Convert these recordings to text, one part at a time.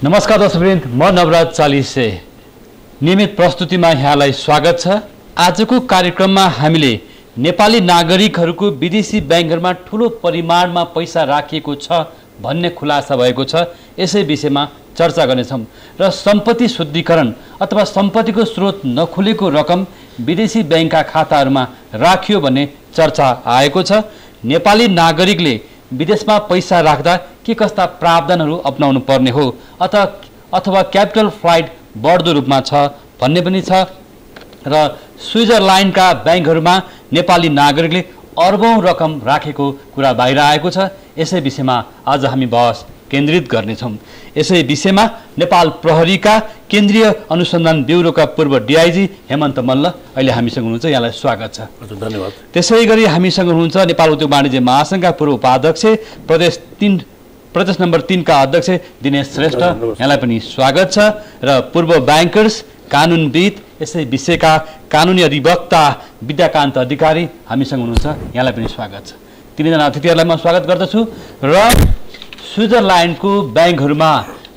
नमस्कार दर्शकवृन्द, म नवराज चालिसे नियमित प्रस्तुतिमा यहाँलाई स्वागत छ। आजको कार्यक्रममा हामीले नेपाली नागरिकहरूको विदेशी ब्याङ्कहरूमा ठूलो परिमाणमा पैसा राखिएको छ भन्ने खुलासा भएको छ। यसै विषयमा चर्चा गर्नेछौँ र सम्पत्ति शुद्धिकरण अथवा सम्पत्तिको स्रोत नखुलेको रकम विदेशी ब्याङ्कका खाताहरूमा राखियो भन्ने चर्चा आएको छ। नेपाली नागरिकले विदेशमा पैसा राख्दा के कस्ता प्रावधानहरू अपनाउनु पर्ने हो अथवा क्यापिटल फ्लाइट बढ्दो रूपमा छ भन्ने पनि छ र स्विजरल्यान्डका ब्याङ्कहरूमा नेपाली नागरिकले अर्बौं रकम राखेको कुरा बाहिर आएको छ। यसै विषयमा आज हामी बहस केन्द्रित गर्नेछौँ। यसै विषयमा नेपाल प्रहरीका केन्द्रीय अनुसन्धान ब्युरोका पूर्व डिआइजी हेमन्त मल्ल अहिले हामीसँग हुनुहुन्छ। यहाँलाई स्वागत छ। धन्यवाद। त्यसै गरी हामीसँग हुनुहुन्छ नेपाल उद्योग वाणिज्य महासङ्घका पूर्व उपाध्यक्ष प्रदेश नम्बर 3 का अध्यक्ष दिनेश श्रेष्ठ, यहाँलाई पनि स्वागत छ। र पूर्व ब्याङ्कर्स कानुनविद यसै विषयका कानुनी अधिवक्ता विद्याकान्त अधिकारी हामीसँग हुनुहुन्छ। यहाँलाई पनि स्वागत छ। तीनजना अतिथिहरूलाई म स्वागत गर्दछु। र स्विजरल्यान्डको ब्याङ्कहरूमा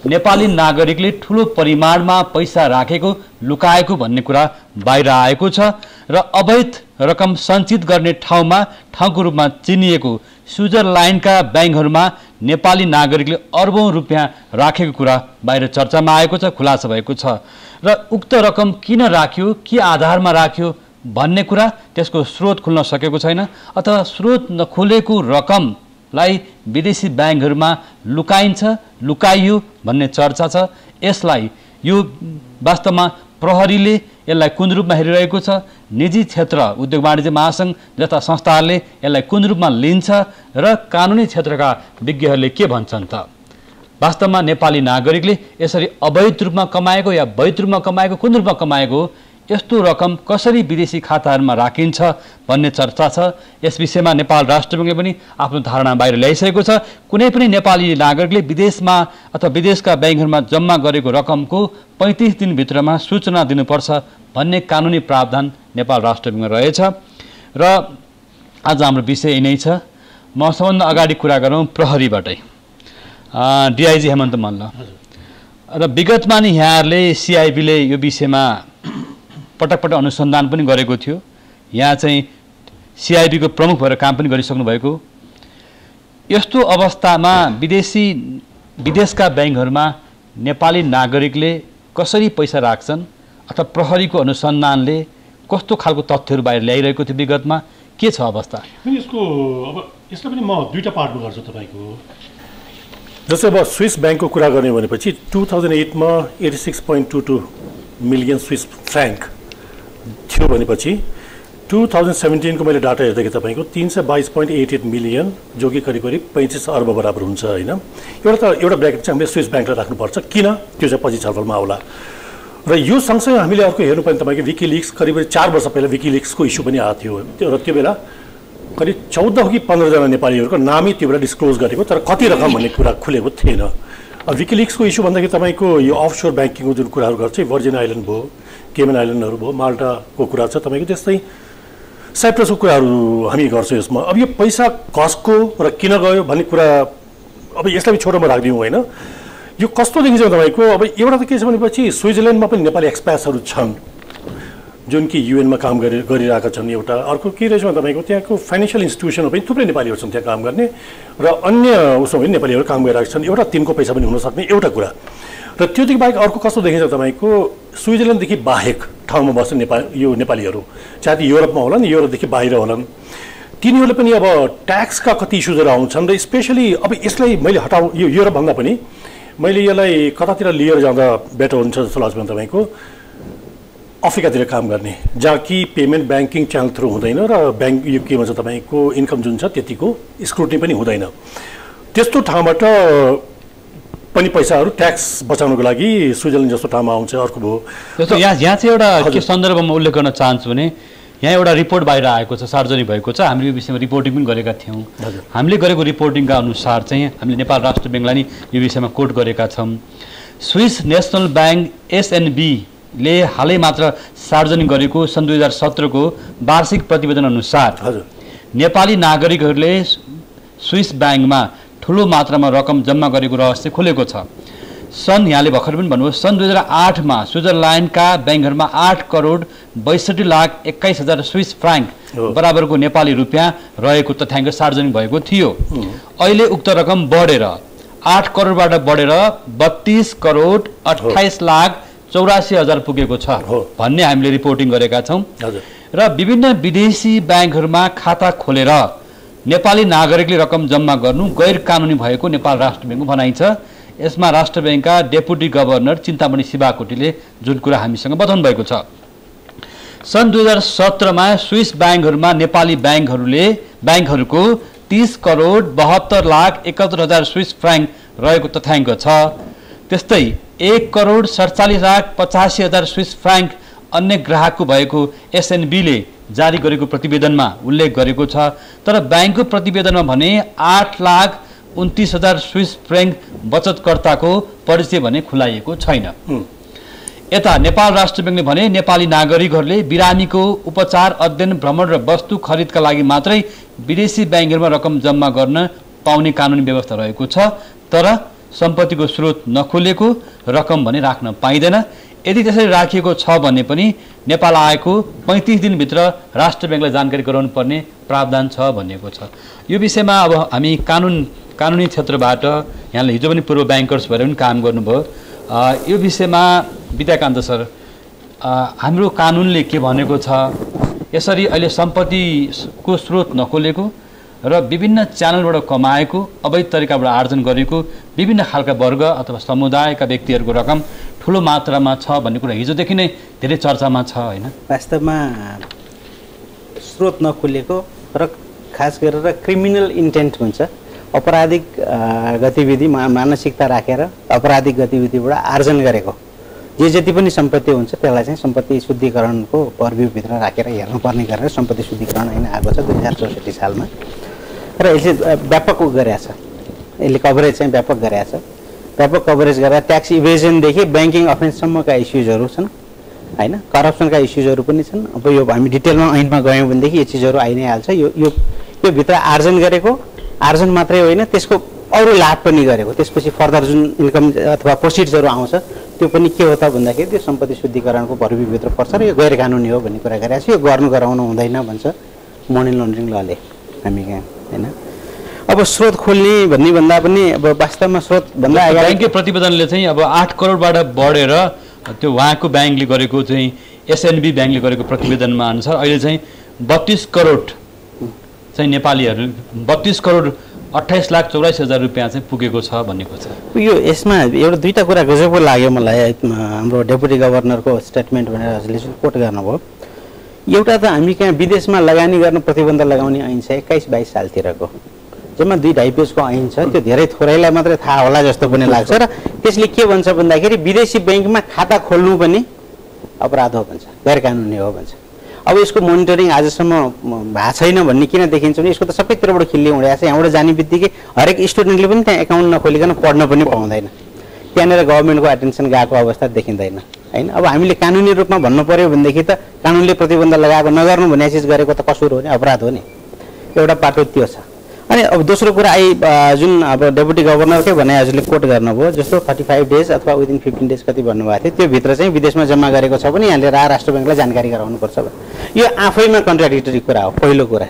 नेपाली नागरिकले ठूलो परिमाणमा पैसा राखेको लुकाएको भन्ने कुरा बाहिर आएको छ र अवैध रकम सञ्चित गर्ने ठाउँको रूपमा चिनिएको स्विजरल्यान्डका ब्याङ्कहरूमा नेपाली नागरिकले अर्बौं रुपियाँ राखेको कुरा बाहिर चर्चामा आएको छ, खुलासा भएको छ। र उक्त रकम किन राख्यो, के आधारमा राख्यो भन्ने कुरा, त्यसको स्रोत खुल्न सकेको छैन अथवा स्रोत नखुलेको रकमलाई विदेशी ब्याङ्कहरूमा लुकाइयो भन्ने चर्चा छ। यसलाई यो वास्तवमा प्रहरीले यसलाई कुन रूपमा हेरिरहेको छ, निजी क्षेत्र उद्योग वाणिज्य महासङ्घ जस्ता संस्थाहरूले यसलाई कुन रूपमा लिन्छ र कानुनी क्षेत्रका विज्ञहरूले के भन्छन् त? वास्तवमा नेपाली नागरिकले यसरी अवैध रूपमा कमाएको या वैध रूपमा कमाएको, कुन रूपमा कमाएको, यस्तो रकम कसरी विदेशी खाताहरूमा राखिन्छ भन्ने चर्चा छ। यस विषयमा नेपाल राष्ट्र ब्याङ्कले पनि आफ्नो धारणा बाहिर ल्याइसकेको छ। कुनै पनि नेपाली नागरिकले विदेशमा अथवा विदेशका ब्याङ्कहरूमा जम्मा गरेको रकमको 35 दिनभित्रमा सूचना दिनुपर्छ भन्ने कानुनी प्रावधान नेपाल राष्ट्र ब्याङ्कमा रहेछ। र आज हाम्रो विषय यही नै छ। म सबभन्दा अगाडि कुरा गरौँ प्रहरीबाटै। डिआइजी हेमन्त मल्ल, र विगतमा नि यहाँहरूले सिआइबीले यो विषयमा पटक पटक अनुसन्धान पनि गरेको थियो। यहाँ चाहिँ सिआइबीको प्रमुख भएर काम पनि गरिसक्नु भएको। यस्तो अवस्थामा विदेशका ब्याङ्कहरूमा नेपाली नागरिकले कसरी पैसा राख्छन् अथवा प्रहरीको अनुसन्धानले कस्तो खालको तथ्यहरू बाहिर ल्याइरहेको थियो विगतमा, के छ अवस्था? यसलाई पनि म दुईटा पार्टमा गर्छु तपाईँको। जस्तै अब स्विस ब्याङ्कको कुरा गर्ने भनेपछि 2008 मा 86.22 मिलियन स्विस फ्र्याङ्क थियो भनेपछि 2017 को मैले डाटा हेर्दाखेरि तपाईँको 322.88 मिलियन, जो कि करिब 35 अर्ब बराबर हुन्छ होइन। एउटा ब्र्याकेट चाहिँ हामीले स्विस ब्याङ्कलाई राख्नुपर्छ, किन त्यो चाहिँ पछि छलफलमा आउला। र यो सँगसँगै हामीले अर्को हेर्नुपर्ने तपाईँको विकिलिक्स, करिब 4 वर्ष पहिला विकिलिक्सको इस्यु पनि आएको थियो र त्यो बेला करिब 14 कि 15 जना नेपालीहरूको नामै त्यो बेला डिस्क्लोज गरेको, तर कति रकम भन्ने कुरा खुलेको थिएन। विकिलिक्सको इस्यु भन्दाखेरि तपाईँको यो अफसोर ब्याङ्किङको जुन कुराहरू गर्छ, भर्जिन आइल्यान्ड भयो, केमन आइल्यान्डहरू भयो, माल्टाको कुरा छ तपाईँको, त्यस्तै साइप्रसको कुराहरू हामी गर्छौँ यसमा। अब यो पैसा कसको र किन गयो भन्ने कुरा, अब यसलाई छोटोमा राखिदिउँ होइन। यो कस्तो देखिन्छ तपाईँको, अब एउटा त के छ भनेपछि स्विजरल्यान्डमा पनि नेपाली एक्सप्याट्सहरू छन् जुन कि युएनमा काम गरिरहेका छन्। एउटा अर्को के रहेछ भने तपाईँको त्यहाँको फाइनेन्सियल इन्स्टिट्युसनमा पनि थुप्रै नेपालीहरू छन् त्यहाँ काम गर्ने, र अन्य उसमा पनि नेपालीहरू काम गरिरहेका छन्। एउटा तिनको पैसा पनि हुनसक्ने एउटा कुरा। र त्योदेखि बाहेक अर्को कस्तो देखिन्छ तपाईँको, स्विजरल्यान्डदेखि बाहेक ठाउँमा बस्ने नेपालीहरू, चाहे युरोपमा होलान्, युरोपदेखि बाहिर होलान्, तिनीहरूले पनि अब ट्याक्सका कति इस्युजहरू आउँछन्। र स्पेसली अब यसलाई मैले यो युरोपभन्दा पनि मैले यसलाई कतातिर लिएर जाँदा बेटर हुन्छ जस्तो लाग्छ भने तपाईँको अफ्रिकातिर काम गर्ने, जहाँ कि पेमेन्ट ब्याङ्किङ च्यानल थ्रु हुँदैन र ब्याङ्क यो के भन्छ तपाईँको इन्कम जुन छ त्यतिको स्क्रुटिनी पनि हुँदैन। त्यस्तो ठाउँबाट पनि पैसाहरू ट्याक्स बचाउनको लागि स्विजरल्यान्ड जस्तो ठाउँमा आउँछ। अर्को भयो जस्तो यहाँ चाहिँ एउटा के सन्दर्भमा उल्लेख गर्न चाहन्छु भने यहाँ एउटा रिपोर्ट बाहिर आएको छ, सार्वजनिक भएको छ। हामीले यो विषयमा रिपोर्टिङ पनि गरेका थियौँ। हामीले गरेको रिपोर्टिङका अनुसार चाहिँ हामीले नेपाल राष्ट्र ब्याङ्कलाई नि यो विषयमा कोट गरेका छौँ। स्विस नेसनल ब्याङ्क एसएनबीले हालै मात्र सार्वजनिक गरेको सन् 2017 को वार्षिक प्रतिवेदन अनुसार नेपाली नागरिकहरूले स्विस ब्याङ्कमा ठूलो मात्रामा रकम जम्मा गरेको रहस्य खुलेको छ। सन् यहाँले भर्खर पनि भन्नुभयो सन् 2008 मा स्विजरल्यान्डका ब्याङ्कहरूमा 8 करोड 62 लाख 21 हजार स्विस फ्राङ्क बराबरको नेपाली रुपियाँ रहेको तथ्याङ्क सार्वजनिक भएको थियो। अहिले उक्त रकम बढेर 8 करोडबाट बढेर 32 करोड 28 लाख 84 हजार पुगेको छ भन्ने हामीले रिपोर्टिङ गरेका छौँ। र विभिन्न विदेशी ब्याङ्कहरूमा खाता खोलेर नेपाली नागरिकले रकम जम्मा गर्नु गैर कानुनी भएको नेपाल राष्ट्र ब्याङ्कको भनाइ छ। यसमा राष्ट्र ब्याङ्कका डेपुटी गभर्नर चिन्तामणि शिवाकोटीले जुन कुरा हामीसँग बताउनु भएको छ। सन् 2017 मा स्विस ब्याङ्कहरूमा नेपाली ब्याङ्कहरूको 30 करोड 72 लाख 71 हजार स्विस फ्राङ्क रहेको तथ्याङ्क छ। त्यस्तै 1 करोड 47 लाख 85 हजार स्विस फ्राङ्क अन्य ग्राहकको भएको एसएनबीले जारी गरेको प्रतिवेदनमा उल्लेख गरेको छ। तर ब्याङ्कको प्रतिवेदनमा भने 8 लाख 29 हजार स्विस फ्राङ्क बचतकर्ताको परिचय भने खुलाइएको छैन। यता नेपाल राष्ट्र ब्याङ्कले भने नेपाली नागरिकहरूले बिरामीको उपचार अध्ययन भ्रमण र वस्तु खरिदका लागि मात्रै विदेशी ब्याङ्कहरूमा रकम जम्मा गर्न पाउने कानुनी व्यवस्था रहेको छ। तर सम्पत्तिको स्रोत नखोलेको रकम भने राख्न पाइँदैन। यदि त्यसरी राखिएको छ भने पनि नेपाल आएको 35 दिनभित्र राष्ट्र ब्याङ्कलाई जानकारी गराउनु पर्ने प्रावधान छ भनिएको छ। यो विषयमा अब हामी कानुनी क्षेत्रबाट यहाँले हिजो पनि पूर्व ब्याङ्कर्स भएर पनि काम गर्नुभयो। यो विषयमा विद्याकान्त सर, हाम्रो कानुनले के भनेको छ? यसरी अहिले सम्पत्तिको स्रोत नखोलेको र विभिन्न च्यानलबाट कमाएको अवैध तरिकाबाट आर्जन गरेको विभिन्न खालका वर्ग अथवा समुदायका व्यक्तिहरूको रकम ठुलो मात्रामा छ भन्ने कुरा हिजोदेखि नै धेरै चर्चामा छ होइन? वास्तवमा स्रोत नखोलेको र खास गरेर क्रिमिनल इन्टेन्ट हुन्छ, अपराधिक गतिविधि मानसिकता राखेर अपराधिक गतिविधिबाट आर्जन गरेको जे जति पनि सम्पत्ति हुन्छ त्यसलाई चाहिँ सम्पत्ति शुद्धिकरणको पर्भ्यूभित्र राखेर हेर्नुपर्ने गरेर सम्पत्ति शुद्धिकरण ऐन आएको छ 2064 सालमा र यसले व्यापक गरेको छ। यसले कभरेज चाहिँ व्यापक गरेको छ। व्यापक कभरेज गरेर ट्याक्स इभेजनदेखि ब्याङ्किङ अफेन्ससम्मका इस्युजहरू छन् होइन, करप्सनका इस्युजहरू पनि छन्। अब यो हामी डिटेलमा ऐनमा गयौँ भनेदेखि यो चिजहरू आइ नै हाल्छ। यो भित्र आर्जन गरेको आर्जन मात्रै होइन, त्यसको अरू लाभ पनि गरेको, त्यसपछि फर्दर जुन इन्कम अथवा प्रोसिड्सहरू आउँछ त्यो पनि के हो त भन्दाखेरि त्यो सम्पत्ति शुद्धिकरणको पर्भ्यूभित्र पर्छ र यो गैर कानुनी हो भन्ने कुरा गरेको छ। यो गर्नु गराउनु हुँदैन भन्छ मनी लन्ड्रिङ लले हामी कहाँ होइन। अब स्रोत खोल्ने भन्ने भन्दा पनि अब वास्तवमा स्रोत भन्दा ब्याङ्ककै प्रतिवेदनले चाहिँ अब 8 करोडबाट बढेर त्यो उहाँको ब्याङ्कले गरेको चाहिँ एसएनबी ब्याङ्कले गरेको प्रतिवेदनमा अनुसार अहिले चाहिँ 32 करोड चाहिँ नेपालीहरू 32 करोड 28 लाख 84 हजार रुपियाँ चाहिँ पुगेको छ भनेको छ। यो यसमा एउटा दुईटा कुरा गजबको लाग्यो मलाई। हाम्रो डेपुटी गभर्नरको स्टेटमेन्ट भनेर हजुरले कोट गर्नुभयो। एउटा त हामी कहाँ विदेशमा लगानी गर्न प्रतिबन्ध लगाउने ऐन छ 21-22 सालतिरको, जम्मा 2-2.5 पेजको ऐन छ। त्यो धेरै थोरैलाई मात्रै थाहा होला जस्तो पनि लाग्छ र त्यसले के भन्छ भन्दाखेरि विदेशी ब्याङ्कमा खाता खोल्नु पनि अपराध हो भन्छ, गैर कानुनी हो भन्छ। अब यसको मोनिटरिङ आजसम्म भएको छैन भन्ने किन देखिन्छ भने यसको त सबैतिरबाट खिल्ली उडेको छ। यहाँबाट जाने बित्तिकै हरेक स्टुडेन्टले पनि त्यहाँ एकाउन्ट नखोलिकन पढ्न पनि पाउँदैन, त्यहाँनिर गभर्मेन्टको एटेन्सन गएको अवस्था देखिँदैन होइन। अब हामीले कानुनी रूपमा भन्नु पर्यो भनेदेखि त कानुनले प्रतिबन्ध लगाएको नगर्नु भन्ने चिज गरेको त कसुर हो नि, अपराध हो नि। एउटा पाटो त्यो छ। अनि अब दोस्रो कुरा जुन अब डेपुटी गभर्नरकै भने हजुरले कोट गर्नुभयो, जस्तो 35 डेज अथवा विदिन 15 डेज कति भन्नुभएको थियो, त्यो भित्र चाहिँ विदेशमा जम्मा गरेको छ भने यहाँले राष्ट्र ब्याङ्कलाई जानकारी गराउनुपर्छ। यो आफैमा कन्ट्राडिक्टरी कुरा हो। पहिलो कुरा,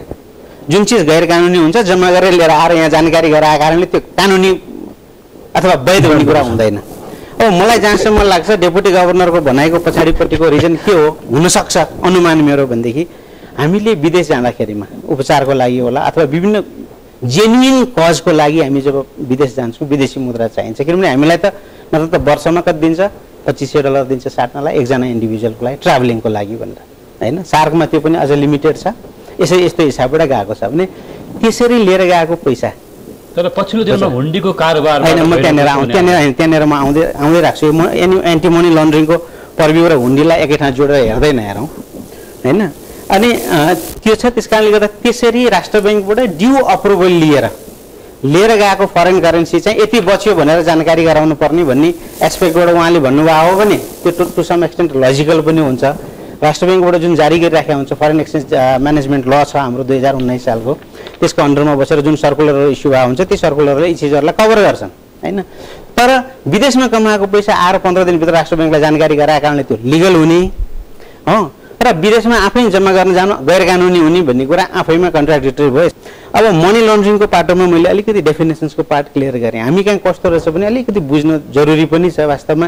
जुन चिज गैर कानुनी हुन्छ जम्मा गरेर लिएर आएर यहाँ जानकारी गराएको कारणले त्यो कानुनी अथवा वैध हुने कुरा हुँदैन। अब मलाई जहाँसम्म लाग्छ डेपुटी गभर्नरको भनाइको पछाडिपट्टिको रिजन के हो हुनसक्छ अनुमान मेरो भनेदेखि हामीले विदेश जाँदाखेरिमा उपचारको लागि होला अथवा विभिन्न जेन्युइन कजको लागि हामी जब विदेश जान्छौँ विदेशी मुद्रा चाहिन्छ। किनभने हामीलाई त मतलब त वर्षमा कति दिन्छ, $2500 दिन्छ साट्नलाई एकजना इन्डिभिजुअलको लागि ट्राभलिङको लागि भनेर होइन। सार्कमा त्यो पनि अझ लिमिटेड छ। यस्तो हिसाबबाट गएको छ भने त्यसरी लिएर गएको पैसा तर पछिल्लो दिनमा हुन्डीको कारोबार होइन। म त्यहाँनिर म आउँदै राख्छु। म एन्टी मनी लन्ड्रिङको पर्भ्यू र हुन्डीलाई एकै ठाउँ जोडेर हेर्दैन हेरौँ होइन। अनि त्यो छ, त्यस कारणले गर्दा त्यसरी राष्ट्र ब्याङ्कबाट ड्यू अप्रुभल लिएर गएको फरेन करेन्सी चाहिँ यति बच्यो भनेर जानकारी गराउनु पर्ने भन्ने एस्पेक्टबाट उहाँले भन्नुभएको हो भने त्यो टु सम एक्सटेन्ट लजिकल पनि हुन्छ। राष्ट्र ब्याङ्कबाट जुन जारी गरिराखेको हुन्छ फरेन एक्सचेन्ज म्यानेजमेन्ट ल छ हाम्रो 2019 सालको, त्यसको अन्डरमा बसेर जुन सर्कुलरहरू इस्यु भएको हुन्छ ती सर्कुलरले यी चिजहरूलाई कभर गर्छन् होइन। तर विदेशमा कमाएको पैसा आएर 15 दिनभित्र राष्ट्र बैंकलाई जानकारी गराएको कारणले त्यो लिगल हुने हो र विदेशमा आफै जम्मा गर्न जानु गैर कानुनी हुने भन्ने कुरा आफैमा कन्ट्राडिक्टरी भयो। अब मनी लन्ड्रिङको पाटोमा मैले अलिकति डेफिनेसन्सको पार्ट क्लियर गरेँ। हामी कहाँ कस्तो रहेछ भने अलिकति बुझ्न जरुरी पनि छ। वास्तवमा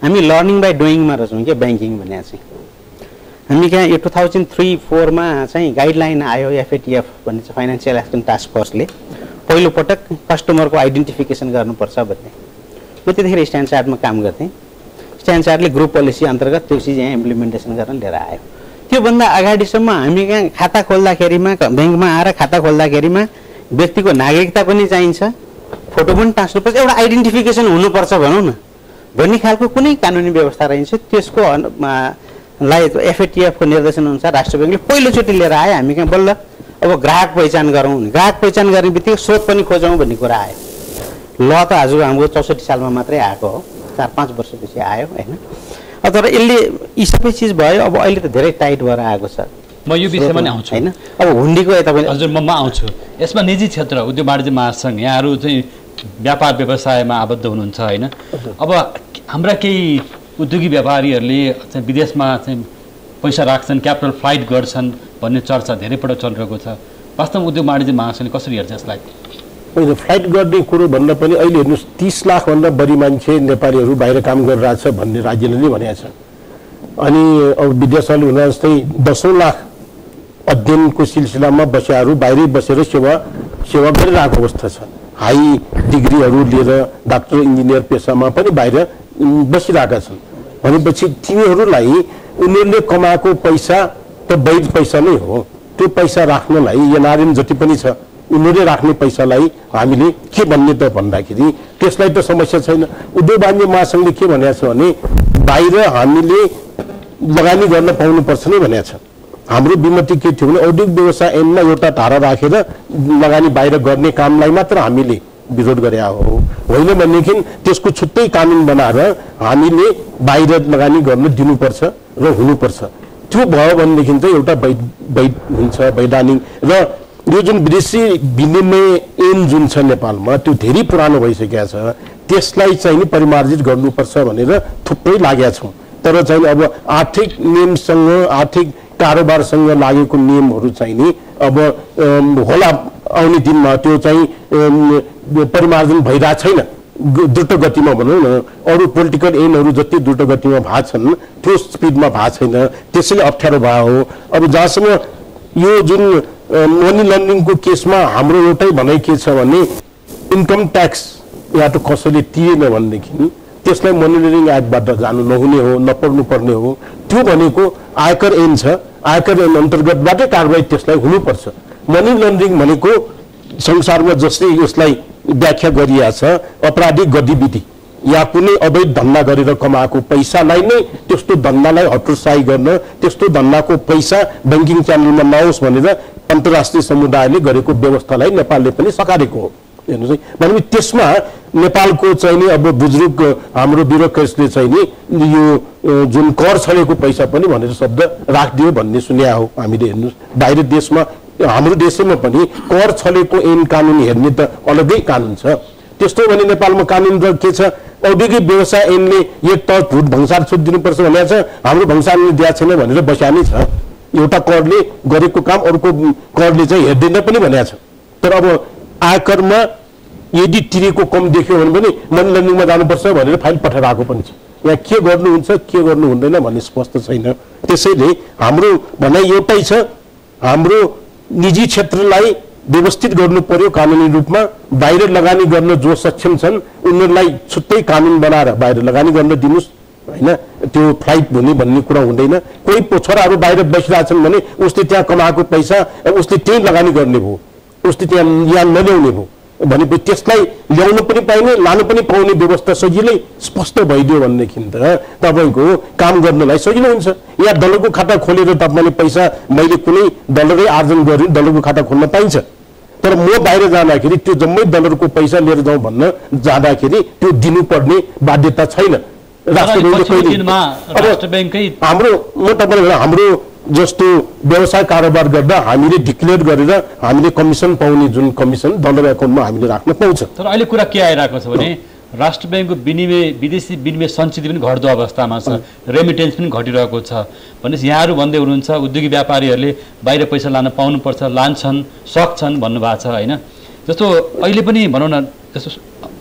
हामी लर्निङ बाई डुइङमा रहेछौँ क्या ब्याङ्किङ भने चाहिँ। हामी कहाँ यो 2003-04 मा चाहिँ गाइडलाइन आयो FATF भन्ने चाहिँ फाइनेन्सियल एक्सन टास्क फोर्सले पहिलोपटक कस्टमरको आइडेन्टिफिकेसन गर्नुपर्छ भन्ने। म त्यतिखेर स्ट्यान्ड चार्टमा काम गर्थेँ। स्ट्यान्ड चार्टले ग्रुप पोलिसी अन्तर्गत त्यो चिज यहाँ इम्प्लिमेन्टेसन गर्न लिएर आयो। त्योभन्दा अगाडिसम्म हामी कहाँ खाता खोल्दाखेरिमा ब्याङ्कमा आएर खाता खोल्दाखेरिमा व्यक्तिको नागरिकता पनि चाहिन्छ, फोटो पनि टाँच्नुपर्छ, एउटा आइडेन्टिफिकेसन हुनुपर्छ भनौँ न भन्ने खालको कुनै कानुनी व्यवस्था रहन्छ। त्यसको लाई FATF को निर्देशन अनुसार राष्ट्र बैंकले पहिलोचोटि लिएर आयो। हामी कहाँ बल्ल अब ग्राहक पहिचान गरौँ, ग्राहक पहिचान गर्ने बित्तिकै स्रोत पनि खोजौँ भन्ने कुरा आयो। ल त आज हाम्रो 64 सालमा मात्रै आएको हो, 4-5 वर्षपछि आयो होइन। तर यसले यी सबै चिज भयो। अब अहिले त धेरै टाइट भएर आएको छ। म यो विषयमा नै आउँछु होइन। अब हुन्डीको यता पनि हजुर म आउँछु। यसमा निजी क्षेत्र उद्योग वाणिज्य महासङ्घ यहाँहरू चाहिँ व्यापार व्यवसायमा आबद्ध हुनुहुन्छ होइन। अब हाम्रा केही उद्योगी व्यापारीहरूले चाहिँ विदेशमा चाहिँ पैसा राख्छन्, क्यापिटल फ्लाइट गर्छन् भन्ने चर्चा धेरैपल्ट चलिरहेको छ। वास्तवमा उद्योग वाणिज्य महासङ्घले कसरी हेर्छ यसलाई? होइन, फ्लाइट गर्ने कुरो भन्दा पनि अहिले हेर्नुहोस् 30 लाखभन्दा बढी मान्छे नेपालीहरू बाहिर काम गरिरहेछ भन्ने राज्यले नै भनेको छ। अनि अब विदेशहरू हुन जस्तै 10औं लाख अध्ययनको सिलसिलामा बसेहरू बाहिरै बसेर सेवा गरिरहेको अवस्था छ। हाई डिग्रीहरू लिएर डाक्टर इन्जिनियर पेसामा पनि बाहिर बसिरहेका छन् भनेपछि तिनीहरूलाई उनीहरूले कमाएको पैसा त वैध पैसा नै हो। त्यो पैसा राख्नलाई एनआरएम जति पनि छ उनीहरूले राख्ने पैसालाई हामीले के भन्ने त भन्दाखेरि त्यसलाई त समस्या छैन। उद्योग वाणिज्य महासङ्घले के भनेको छ भने बाहिर हामीले लगानी गर्न पाउनुपर्छ नै भनेको छ। हाम्रो विमति के थियो भने औद्योगिक व्यवसाय ऐनमा एउटा धारा राखेर लगानी बाहिर गर्ने कामलाई मात्र हामीले विरोध गरे हो, होइन भनेदेखि त्यसको छुट्टै कानुन बनाएर हामीले बाहिर लगानी गर्न दिनुपर्छ र हुनुपर्छ। त्यो भयो भनेदेखि चाहिँ एउटा वैध हुन्छ वैधानिक। र यो जुन विदेशी विनिमय ऐन जुन छ नेपालमा त्यो धेरै पुरानो भइसकेको छ, त्यसलाई चाहिँ नि परिमार्जित गर्नुपर्छ भनेर थुप्रै लागेका छौँ। तर चाहिँ अब आर्थिक नियमसँग आर्थिक कारोबारसँग लागेको नियमहरू चाहिँ नि अब होला आउने दिनमा त्यो चाहिँ परिमार्जन भइरहेको छैन द्रुत गतिमा भनौँ न। अरू पोलिटिकल ऐनहरू जति द्रुत गतिमा भएको छन् त्यो स्पिडमा भएको छैन, त्यसैले अप्ठ्यारो भयो हो। अब जहाँसम्म यो जुन मनी लन्ड्रिङको केसमा हाम्रो एउटै भनाइ के छ भने इन्कम ट्याक्स या त कसैले तिरेन भनेदेखि त्यसलाई मनी लन्ड्रिङ एक्टबाट जानु नहुने हो, नपर्नु पर्ने हो। त्यो भनेको आयकर ऐन छ, आयकर ऐन अन्तर्गतबाटै कारबाही त्यसलाई हुनुपर्छ। मनी लन्ड्रिङ भनेको संसारमा जसले यसलाई व्याख्या गरिएको छ अपराधिक गतिविधि या कुनै अवैध धन्दा गरेर कमाएको पैसालाई नै त्यस्तो धन्दालाई हतोत्साही गर्न, त्यस्तो धन्दाको पैसा ब्याङ्किङ च्यानलमा नआओस् भनेर अन्तर्राष्ट्रिय समुदायले गरेको व्यवस्थालाई नेपालले पनि सकारेको हो। हेर्नुहोस् है, भनेपछि त्यसमा नेपालको चाहिँ नि अब बुजुर्ग हाम्रो ब्युरोक्रेट्सले चाहिँ नि यो जुन कर छलेको पैसा पनि भनेर शब्द राखिदियो भन्ने सुन्या हो हामीले। हेर्नुहोस् बाहिर देशमा हाम्रो देशमा पनि कर छलेको ऐन कानुन हेर्ने त अलग्गै कानुन छ। त्यस्तो भने नेपालमा कानुन र के छ, औद्योगिक व्यवसाय ऐनले एक त फुट भंसार छुट दिनुपर्छ भनेको छ, हाम्रो भंसारले दिएको छैन भनेर बस्या नै छ। एउटा करले गरेको काम अर्को करले चाहिँ हेर्दैन पनि भनेको छ। तर अब आयकरमा यदि तिरेको कम देख्यो भने पनि मनी लन्ड्रिङमा जानुपर्छ भनेर फाइल पठाइरहेको पनि छ। यहाँ के गर्नुहुन्छ के गर्नु हुँदैन भन्ने स्पष्ट छैन। त्यसैले हाम्रो भनाइ एउटै छ, हाम्रो निजी क्षेत्रलाई व्यवस्थित गर्नु पर्यो कानुनी रूपमा। बाहिर लगानी गर्न जो सक्षम छन् उनीहरूलाई छुट्टै कानुन बनाएर बाहिर लगानी गर्न दिनुस्, होइन त्यो फ्लाइट हुने भन्ने कुरा हुँदैन। कोही छोराहरू बाहिर बसिरहेछन् भने उसले त्यहाँ कमाएको पैसा उसले त्यही लगानी गर्ने भयो, उसले त्यहाँ यहाँ नल्याउने भयो भनेपछि त्यसलाई ल्याउनु पनि पाइने लानु पनि पाउने व्यवस्था सजिलै स्पष्ट भइदियो भनेदेखि त तपाईँको काम गर्नलाई सजिलो हुन्छ। यहाँ डलरको खाता खोलेर तपाईँले पैसा मैले कुनै डलरै आर्जन गरेँ डलरको खाता खोल्न पाइन्छ। तर म बाहिर जाँदाखेरि त्यो जम्मै डलरको पैसा लिएर जाउँ भन्न जाँदाखेरि त्यो दिनुपर्ने बाध्यता छैन। राष्ट्र ब्याङ्कले हाम्रो म तपाईँले हाम्रो जस्तो व्यवसाय कारोबार गर्दा हामीले डिक्लेयर गरेर हामीले कमिसन पाउने जुन कमिसन डलर एकाउन्टमा हामीले राख्न पाउँछ। तर अहिले कुरा के आइरहेको छ भने राष्ट्र ब्याङ्कको विदेशी विनिमय सञ्चित पनि घट्दो अवस्थामा छ, रेमिटेन्स पनि घटिरहेको छ भनेपछि यहाँहरू भन्दै हुनुहुन्छ उद्योगी व्यापारीहरूले बाहिर पैसा लान पाउनुपर्छ, लान्छन्, सक्छन् भन्नुभएको छ होइन। जस्तो अहिले पनि भनौँ न, जस्तो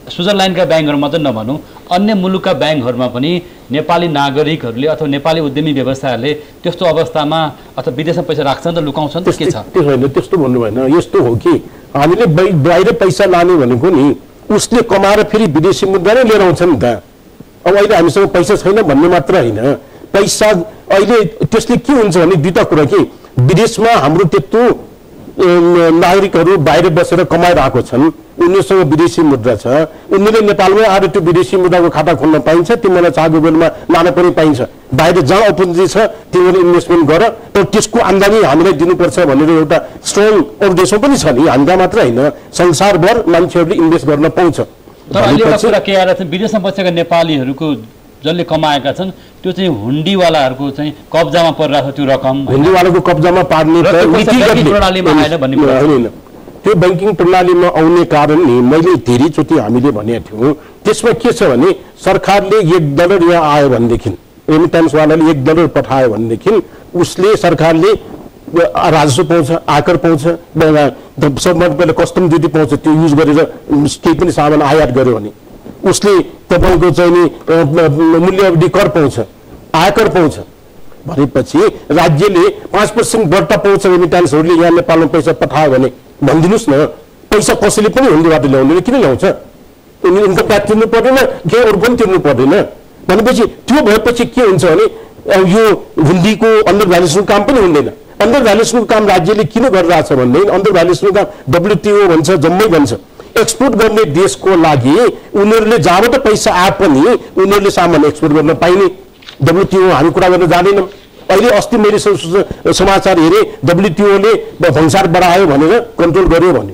स्विजरल्यान्डका ब्याङ्कहरू मात्रै नभनौँ, अन्य मुलुकका ब्याङ्कहरूमा पनि नेपाली नागरिकहरूले अथवा नेपाली उद्यमी व्यवसायहरूले त्यस्तो अवस्थामा अथवा विदेशमा पैसा राख्छन् त लुकाउँछन् त के छ? त्यो होइन, त्यस्तो भन्नु भएन। यस्तो हो कि हामीले बाहिर पैसा लाने भनेको नि उसले कमाएर फेरि विदेशी मुद्रा नै लिएर आउँछ नि त। अब अहिले हामीसँग पैसा छैन भन्ने मात्र होइन, पैसा अहिले त्यसले के हुन्छ भने दुईवटा कुरा कि विदेशमा हाम्रो त्यत्रो नागरिकहरू बाहिर बसेर कमाइरहेको छन्, उनीहरूसँग विदेशी मुद्रा छ, उनीहरूले नेपालमै आएर त्यो विदेशी मुद्राको खाता खोल्न पाइन्छ, तिमीलाई चाहेको बेलामा लान पनि पाइन्छ। बाहिर जहाँ अपर्च्युनिटी छ तिमीले इन्भेस्टमेन्ट गर, तर त्यसको आम्दानी हामीलाई दिनुपर्छ भनेर एउटा स्ट्रङ उद्देश्य पनि छ नि। हामीलाई मात्र होइन, संसारभर मान्छेहरूले इन्भेस्ट गर्न पाउँछ। तर अहिले एउटा कुरा के आएर चाहिँ विदेशमा बसेका नेपालीहरूको जसले कमाएका छन् त्यो चाहिँ हुन्डीवालाहरूको चाहिँ कब्जामा परिरहेको छ त्यो रकम, हुन्डीवालाको कब्जामा पार्ने प्रणालीमा आएन भन्ने कुरा होइन। त्यो ब्याङ्किङ प्रणालीमा आउने कारण नि मैले धेरैचोटि हामीले भनेको थियौँ, त्यसमा के छ भने सरकारले $1 यहाँ आयो भनेदेखि, रेमिटेन्सवालाले $1 पठायो भनेदेखि उसले सरकारले राजस्व पाउँछ, आयकर पाउँछ, सबभन्दा पहिला कस्टम ड्युटी पाउँछ। त्यो युज गरेर केही पनि सामान आयात गर्यो भने उसले तपाईँको चाहिँ नि मूल्यवृद्धि कर पाउँछ, आयकर पाउँछ। भनेपछि राज्यले 5% बढ्ता पाउँछ रेमिटेन्सहरूले यहाँ नेपालमा पैसा पठायो भने भनिदिनुहोस् न, पैसा कसैले पनि हुन्डीबाट ल्याउँदैन, किन ल्याउँछ? इन्कम ट्याक्स तिर्नु पर्दैन, के अरू पनि तिर्नु पर्दैन। भनेपछि त्यो भएपछि के हुन्छ भने यो हुन्डीको अन्डर भ्यालुएसनको काम पनि हुँदैन। अन्डर भ्यालुएसनको काम राज्यले किन गरिरहेछ भनेदेखि अन्डर भ्यालुएसनको काम WTO भन्छ, जम्मै भन्छ। एक्सपोर्ट गर्ने देशको लागि उनीहरूले जहाँबाट पैसा आए पनि उनीहरूले सामान एक्सपोर्ट गर्न पाइने। WTO हामी कुरा गर्न जाँदैनौँ। अहिले अस्ति मैले समाचार हेरेँ, WTO-ले भन्सार बढायो भनेर कन्ट्रोल गर्यो भने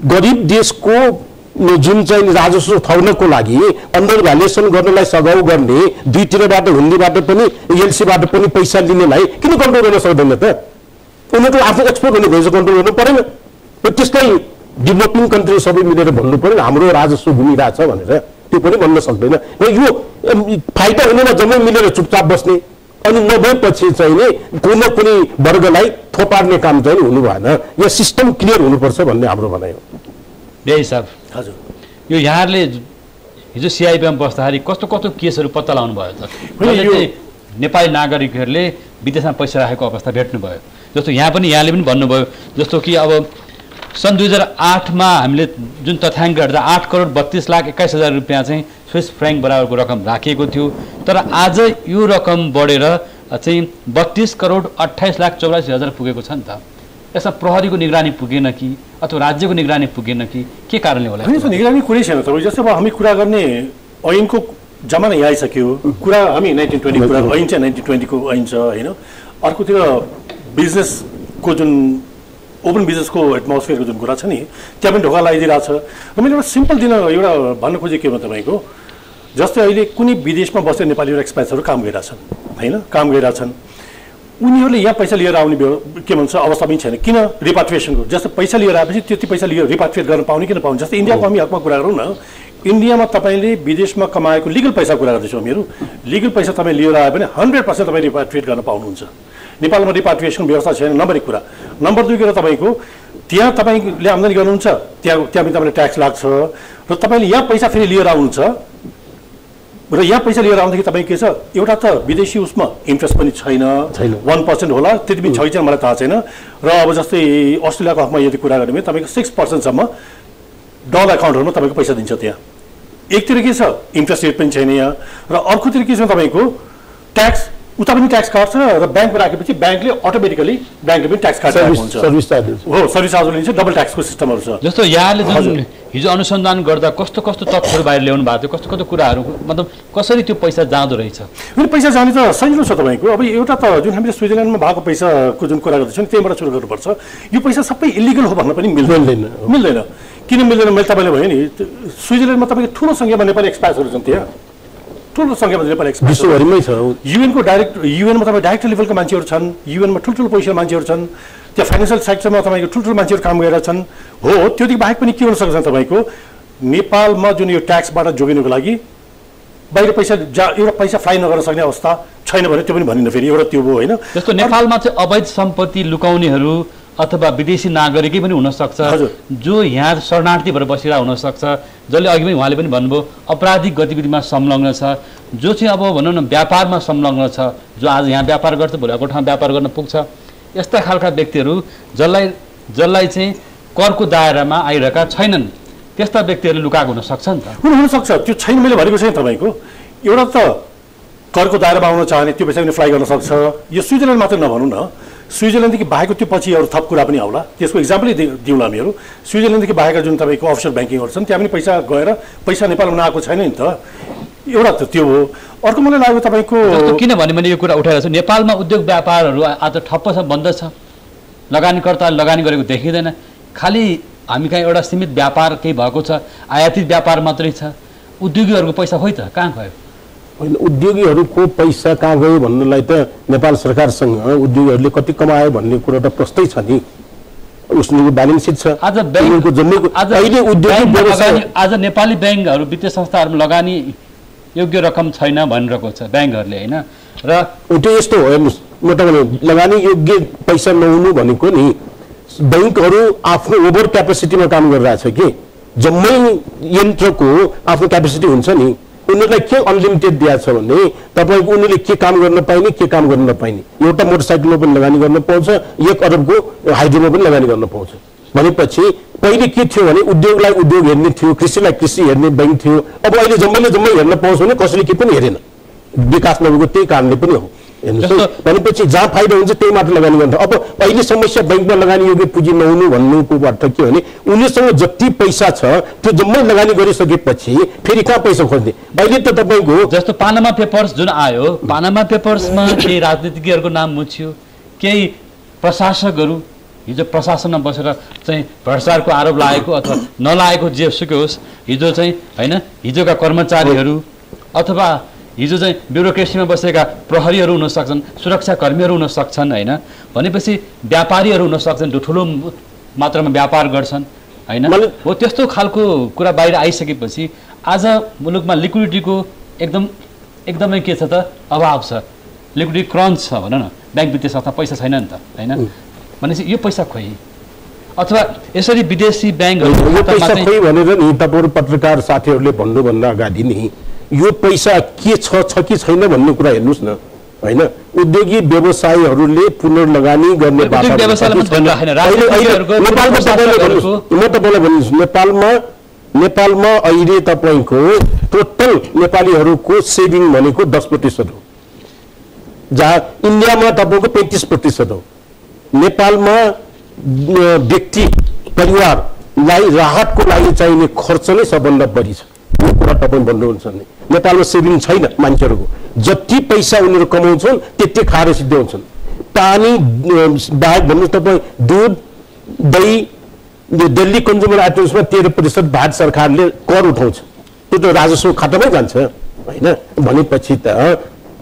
गरिब देशको जुन चाहिँ राजस्व थप्नको लागि अन्डर भ्यालुएसन गर्नलाई सघाउ गर्ने दुईतिरबाट हुन्डीबाट पनि एलसीबाट पनि पैसा लिनेलाई किन कन्ट्रोल गर्न सक्दैन त? उनीहरू आफ्नो एक्सपोर्ट हुने भएपछि कन्ट्रोल गर्नु परेन। त्यसलाई डेभलपिङ कन्ट्री सबै मिलेर भन्नु पर्यो हाम्रो राजस्व घुमिरहेछ भनेर, त्यो पनि भन्न सक्दैन। र यो फाइदा हुनेमा जम्मै मिलेर चुपचाप बस्ने अनि नभएपछि चाहिँ नि कुनै न कुनै वर्गलाई थोपार्ने काम चाहिँ हुनु भएन। यो सिस्टम क्लियर हुनुपर्छ भन्ने हाम्रो भनाइ हो। बेही साहब, हजुर, यो यहाँहरूले हिजो सिआइपीमा बस्दाखेरि कस्तो कस्तो केसहरू पत्ता लगाउनु भयो त? नेपाली नागरिकहरूले विदेशमा पैसा राखेको अवस्था भेट्नुभयो। जस्तो यहाँले पनि भन्नुभयो, जस्तो कि अब सन् 2008मा हामीले जुन तथ्याङ्क हेर्दा 8,32,21,000 रुपियाँ चाहिँ स्विस फ्र्याङ्क बराबरको रकम राखिएको थियो, तर आज यो रकम बढेर चाहिँ 32,28,84,000 पुगेको छ नि त। यसमा प्रहरीको निगरानी पुगेन कि अथवा राज्यको निगरानी पुगेन कि के कारणले होला? होइन, निगरानी कुरै छैन। तपाईँ जस्तो अब हामी कुरा गर्ने ऐनको जमाना यहाँ आइसक्यो। कुरा हामी 1920 कुरा ऐन चाहिँ 1920 को ऐन छ होइन। अर्कोतिर बिजनेसको जुन ओपन बिजनेसको एटमोस्फियरको जुन कुरा छ नि त्यहाँ पनि ढोका लगाइदिरहेको छ। र मैले एउटा सिम्पल दिन एउटा भन्न खोजेको के हो तपाईँको, जस्तै अहिले कुनै विदेशमा बसेर नेपालीहरू एक्सपायर्सहरू काम गरिरहेछन् होइन, काम गरिरहेछन्, उनीहरूले यहाँ पैसा लिएर आउने के भन्छ अवस्था पनि छैन। किन? रिपाट्रिएसनको। जस्तो पैसा लिएर आएपछि त्यति पैसा लिएर रिपाट्रिएट गर्न पाउने किन पाउने? जस्तै इन्डियाको हामी हकमा कुरा गरौँ न, इन्डियामा तपाईँले विदेशमा कमाएको लिगल पैसा कुरा गर्दैछौँ हामीहरू, लिगल पैसा तपाईँ लिएर आयो भने 100% तपाईँ रिपाट्रिएट गर्न पाउनुहुन्छ। नेपालमा रिपाट्रिएसन व्यवस्था छैन, नम्बर 1 कुरा। नम्बर 2 कुरा, तपाईँको त्यहाँ तपाईँले आम्दानी गर्नुहुन्छ, त्यहाँ पनि तपाईँले ट्याक्स लाग्छ र तपाईँले यहाँ पैसा फेरि लिएर आउनुहुन्छ र यहाँ पैसा लिएर आउँदाखेरि तपाईँ के छ, एउटा त विदेशी उसमा इन्ट्रेस्ट पनि छैन, 1% होला, त्यति पनि छैन मलाई थाहा छैन। र अब जस्तै अस्ट्रेलियाको हकमा यदि कुरा गऱ्यो भने तपाईँको 6%सम्म डलर एकाउन्टहरूमा तपाईँको पैसा दिन्छ। त्यहाँ एकतिर के छ, इन्ट्रेस्ट रेट पनि छैन यहाँ, र अर्कोतिर के छ तपाईँको ट्याक्स, उता पनि ट्याक्स काट्छ र ब्याङ्कमा राखेपछि ब्याङ्कले अटोमेटिकली ब्याङ्कले पनि ट्याक्स काटिरहेको हुन्छ। सर्भिस चार्ज लिन्छ, डबल ट्याक्सको सिस्टमहरू छ। जस्तो यहाँले जुन हिजो अनुसन्धान गर्दा कस्तो कस्तो तथ्यहरू बाहिर ल्याउनु भएको थियो, कस्तो कस्तो कुराहरू, मतलब कसरी त्यो पैसा जाँदो रहेछ? पैसा जाने त सजिलो छ तपाईँको। अब एउटा त जुन हामीले स्विजरल्यान्डमा भएको पैसाको जुन कुरा गर्दैछौँ त्यहीँबाट सुरु गर्नुपर्छ। यो पैसा सबै इलिगल हो भन्न पनि मिल्दैन। किन मिल्दैन? मैले तपाईँले भने नि स्विजरल्यान्डमा तपाईँको ठुलो सङ्ख्यामा नेपाली एक्सपायर्सहरू छन्, त्यहाँ ठुलो सङ्ख्यामा नेपाली एक्सपायर्स विश्वभरिमै छ। युएनको युएनमा तपाईँ डाइरेक्टर लेभलका मान्छेहरू छन्, युएनमा ठुल्ठुलो पोजिसनका मान्छेहरू छन्, त्यहाँ फाइनेन्सियल सेक्टरमा तपाईँको ठुल्ठुलो मान्छेहरू काम गरेर छन्। हो, त्योदेखि बाहेक पनि के हुन सक्छ तपाईँको नेपालमा जुन यो ट्याक्सबाट जोगिनुको लागि बाहिर पैसा एउटा पैसा फ्लाइ नगर्न सक्ने अवस्था छैन भने त्यो पनि भनिन्न फेरि एउटा त्यो भयो होइन। जस्तो नेपालमा चाहिँ अवैध सम्पत्ति लुकाउनेहरू अथवा विदेशी नागरिकै पनि हुनसक्छ, जो यहाँ शरणार्थी भएर बसिरहेको हुनसक्छ, जसले अघि पनि उहाँले पनि भन्नुभयो आपराधिक गतिविधिमा संलग्न छ, जो चाहिँ अब भनौँ न व्यापारमा संलग्न छ, जो आज यहाँ व्यापार गर्छ भोलि अर्को ठाउँ व्यापार गर्न पुग्छ, यस्ता खालका व्यक्तिहरू जसलाई चाहिँ करको दायरामा आइरहेका छैनन्, त्यस्ता व्यक्तिहरूले लुकाएको हुनसक्छ नि त। हुनसक्छ, त्यो छैन मैले भनेको छैन तपाईँको। एउटा त करको दायरामा आउन चाहने त्यो पैसा पनि फ्लाइ गर्न सक्छ। यो स्विजरल्यान्ड मात्रै नभनौँ न, स्विजरल्यान्डदेखि बाहेकको त्यो पछि अरू थप कुरा पनि आउला, त्यसको इक्जाम्पलै दिउँला हामीहरू। स्विजरल्यान्डदेखि बाहेकका जुन तपाईँको अफसर ब्याङ्किङहरू छन् त्यहाँ पनि पैसा गएर पैसा नेपालमा नआएको छैन नि त। एउटा त त्यो हो। अर्को मलाई लाग्यो तपाईँको किनभने मैले यो कुरा उठाएको छु, नेपालमा उद्योग व्यापारहरू आज ठप्प छ, बन्द छ, लगानीकर्ताले लगानी गरेको देखिँदैन, खालि हामी कहाँ एउटा सीमित व्यापार केही भएको छ, आयातित व्यापार मात्रै छ, उद्योगीहरूको पैसा खोइ त कहाँ गयो? होइन, उद्योगीहरूको पैसा कहाँ गयो भन्नुलाई त नेपाल सरकारसँग उद्योगीहरूले कति कमायो भन्ने कुरा त प्रस्तै छ नि, उसको ब्यालेन्स सिट छ। आज नेपाली ब्याङ्कहरू वित्तीय संस्थाहरूमा लगानी योग्य रकम छैन भनिरहेको छ ब्याङ्कहरूले होइन। र त्यो यस्तो हो, हेर्नुहोस् म तपाईँले लगानी योग्य पैसा नहुनु भनेको नि बैंकहरू आफ्नो ओभर क्यापेसिटीमा काम गरिरहेछ कि, जम्मै यन्त्रको आफ्नो क्यापेसिटी हुन्छ नि, उनीहरूलाई के अनलिमिटेड दिएको छ भने तपाईँको उनीहरूले के काम गर्न पाइने के काम गर्न नपाइने। एउटा मोटरसाइकलमा पनि लगानी गर्न पाउँछ, 1 अरबको हाइड्रोमा पनि लगानी गर्न पाउँछ। भनेपछि पहिले के थियो भने उद्योगलाई उद्योग हेर्ने थियो, कृषिलाई कृषि हेर्ने बैंक थियो। अब अहिले जम्मै हेर्न पाउँछ भने कसैले के पनि हेरेन, विकास नभएको त्यही कारणले पनि हो। हेर्नुहोस्, भनेपछि जहाँ फाइदा हुन्छ त्यही मात्र लगानी गर्छ। अब अहिले समस्या बैंकमा लगानी योग्य पुँजी नहुनु भन्नुको अर्थ के भने उनीसँग जति पैसा छ त्यो जम्मै लगानी गरिसकेपछि फेरि कहाँ पैसा खोज्ने? अहिले त तपाईँको जस्तो पानामा पेपर्स जुन आयो, पानामा पेपर्समा केही राजनीतिज्ञहरूको नाम मुछ्यो, केही प्रशासकहरू हिजो प्रशासनमा बसेर चाहिँ भ्रष्टाचारको आरोप लागेको अथवा नलागेको जे सुकै होस्, हिजो चाहिँ होइन हिजोका कर्मचारीहरू अथवा हिजो चाहिँ ब्युरोक्रेसीमा बसेका प्रहरीहरू हुन सक्छन्, सुरक्षाकर्मीहरू हुन सक्छन् होइन। भनेपछि व्यापारीहरू हुन सक्छन्, ठुलो मात्रामा व्यापार गर्छन् होइन। हो त्यस्तो खालको कुरा बाहिर आइसकेपछि आज मुलुकमा लिक्विडिटीको एकदमै के छ त अभाव छ, लिक्विडिटी क्रन्च छ भनौँ न, ब्याङ्क वित्तीय संस्था पैसा छैन नि त होइन। भनेपछि यो पैसा खोइ अथवा यसरी विदेशी ब्याङ्कहरू पैसा खोइ भनेर नि तपाईँहरू पत्रकार साथीहरूले भन्नुभन्दा अगाडि नि यो पैसा के छ कि छैन भन्ने कुरा हेर्नुहोस् न होइन। उद्योगी व्यवसायीहरूले पुनर्लगानी गर्ने म तपाईँलाई भन्नुहोस्, नेपालमा अहिले तपाईँको टोटल नेपालीहरूको सेभिङ भनेको 10% हो, जहाँ इन्डियामा तपाईँको 35% हो। नेपालमा व्यक्ति परिवारलाई राहतको लागि चाहिने खर्च नै सबभन्दा बढी छ। यो कुरा तपाईँ भन्नुहुन्छ भने नेपालमा सेभिङ छैन मान्छेहरूको, जति पैसा उनीहरू कमाउँछन् त्यति खाएर सिद्ध्याउँछन्। पानी बाहेक भन्नुहोस् तपाईँ दुध दही दिल्ली कन्ज्युमर आइटम्समा 13% भ्याट सरकारले कर उठाउँछ, त्यो त राजस्व खातामै जान्छ होइन। भनेपछि त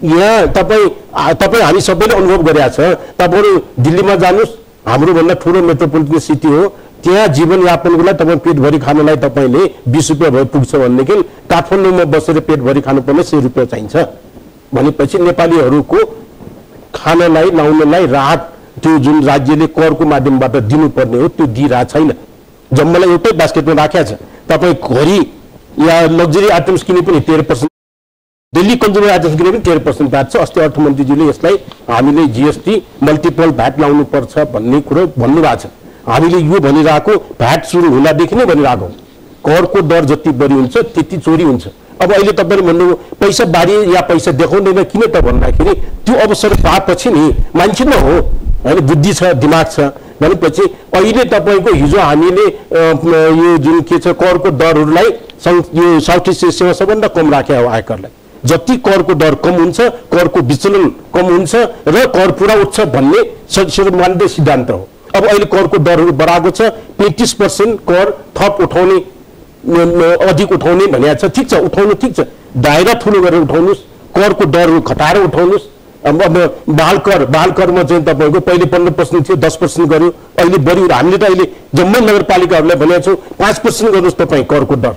यहाँ तपाईँ हामी सबैले अनुभव गरेका छ। तपाईँहरू दिल्लीमा जानुहोस्, हाम्रोभन्दा ठुलो मेट्रोपोलिटन सिटी हो, त्यहाँ जीवनयापनको लागि तपाईँ पेटभरि खानलाई तपाईँले 20 रुपियाँ भए पुग्छ भनेदेखि काठमाडौँमा बसेर पेटभरि खानुपर्ने 100 रुपियाँ चाहिन्छ। भनेपछि नेपालीहरूको खानलाई लाउनलाई राहत त्यो जुन राज्यले करको माध्यमबाट दिनुपर्ने हो त्यो दिइरहेको छैन, जम्मालाई एउटै बास्केटमा राखेको छ। तपाईँ घरि या लग्जरी आइटम्स किने पनि 13%, दिल्ली कन्ज्युमर आइटम्स किने पनि 13% भ्याट छ। अस्ति अर्थमन्त्रीजीले यसलाई हामीले जीएसटी मल्टिपल भ्याट लाउनु पर्छ भन्ने कुरो भन्नुभएको छ। हामीले यो भनिरहेको भ्याट सुरु हुँदादेखि नै भनिरहेको, करको दर जति बढी हुन्छ त्यति चोरी हुन्छ। अब अहिले तपाईँले भन्नुभयो पैसा बाढी या पैसा देखाउँदैन किन त भन्दाखेरि त्यो अवसर पाएपछि नि मान्छे न हो होइन, बुद्धि छ दिमाग छ। भनेपछि अहिले तपाईँको हिजो हामीले यो जुन के छ करको दरहरूलाई यो साउथ इस्ट एसियामा सबभन्दा कम राखेको हो आयकरलाई। जति करको दर कम हुन्छ करको विचलन कम हुन्छ र कर पुरा उठ्छ भन्ने सर्वमान्य सिद्धान्त हो। अब अहिले करको दरहरू बढाएको छ, 35% कर थप उठाउने अधिक उठाउने भनेको छ। ठिक छ, उठाउनु ठिक छ, दायरा ठुलो गरेर उठाउनुहोस्, करको दरहरू घटाएर उठाउनुहोस् अब बाल करमा चाहिँ तपाईँको पहिले 15% थियो 10% गर्यो अहिले बढी हामीले त अहिले जम्मै नगरपालिकाहरूलाई भनेको छौँ 5% गर्नुहोस् तपाईँ करको दर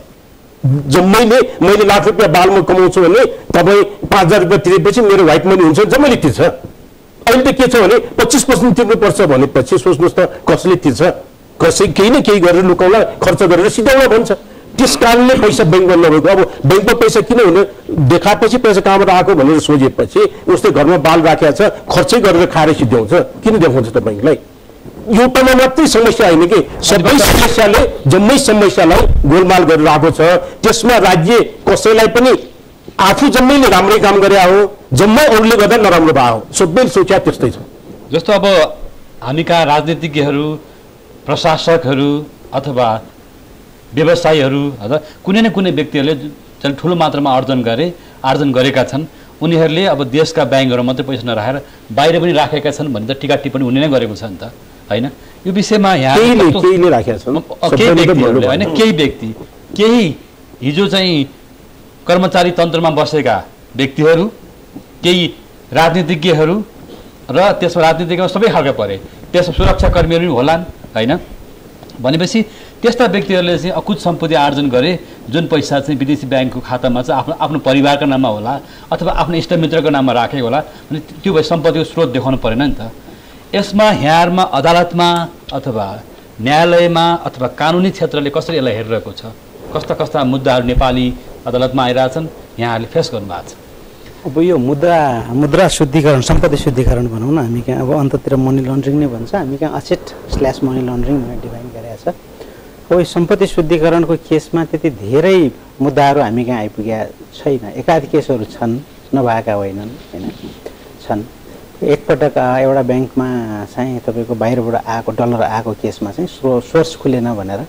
जम्मैले मैले लाख रुपियाँ बालमा कमाउँछु भने तपाईँ 5,000 रुपियाँ तिरेपछि मेरो व्हाइट मनी हुन्छ जम्मैले तिर्छ अहिले त के छ भने 25% तिर्नुपर्छ भनेपछि सोच्नुहोस् त कसले तिर्छ कसै केही न केही गरेर लुकाउला खर्च गरेर सिधाउला भन्छ त्यस कारणले पैसा ब्याङ्कमा नभएको अब ब्याङ्कमा पैसा किन हुने देखाएपछि पैसा कहाँबाट आएको भनेर सोझेपछि उसले घरमा बाल राखेको छ खर्चै गरेर खाएर सिध्याउँछ किन देखाउँछ त ब्याङ्कलाई एउटामा मात्रै समस्या होइन कि सबै समस्याले जम्मै समस्यालाई गोलमाल गरेर आएको छ त्यसमा राज्य कसैलाई पनि आफू जम्मैले राम्रै काम गरे हो जम्मै अरूले गर्दा नराम्रो भयो सबैले सोच्या त्यस्तै छ जस्तो अब हामी कहाँ राजनीतिज्ञहरू प्रशासकहरू अथवा व्यवसायीहरू अथवा कुनै न कुनै व्यक्तिहरूले चाहिँ ठुलो मात्रामा आर्जन गरेका छन् उनीहरूले अब देशका ब्याङ्कहरू मात्रै पैसा नराखेर बाहिर पनि राखेका छन् भन्ने त टिका टिप्पणी हुने नै गरेको छ नि त होइन यो विषयमा यहाँ केही व्यक्ति केही हिजो चाहिँ कर्मचारी तन्त्रमा बसेका व्यक्तिहरू केही राजनीतिज्ञहरू र त्यसमा राजनीतिज्ञमा सबै खालका परे त्यसमा सुरक्षाकर्मीहरू पनि होलान् होइन भनेपछि त्यस्ता व्यक्तिहरूले चाहिँ अकुत सम्पत्ति आर्जन गरे जुन पैसा चाहिँ विदेशी ब्याङ्कको खातामा चाहिँ आफ्नो परिवारको नाममा होला अथवा आफ्नो इष्टमित्रको नाममा राखेको होला भने त्यो भए सम्पत्तिको स्रोत देखाउनु परेन नि त यसमा यहाँहरूमा अदालतमा अथवा न्यायालयमा अथवा कानुनी क्षेत्रले कसरी यसलाई हेरिरहेको छ कस्ता कस्ता मुद्दाहरू नेपाली अदालतमा आइरहेछन् यहाँहरूले फेस गर्नुभएको छ अब यो मुद्रा शुद्धिकरण सम्पत्ति शुद्धिकरण भनौँ न हामी कहाँ अब अन्ततिर मनी लन्ड्रिङ नै भन्छ हामी कहाँ असेट/मनी लन्ड्रिङ भनेर डिफाइन गरेको छ अब यो सम्पत्ति शुद्धिकरणको केसमा त्यति धेरै मुद्दाहरू हामी कहाँ आइपुगेका छैन एकाध केसहरू छन् नभएका होइनन् होइन छन् एकपटक एउटा ब्याङ्कमा चाहिँ तपाईँको बाहिरबाट आएको डलर आएको केसमा चाहिँ सोर्स खुलेन भनेर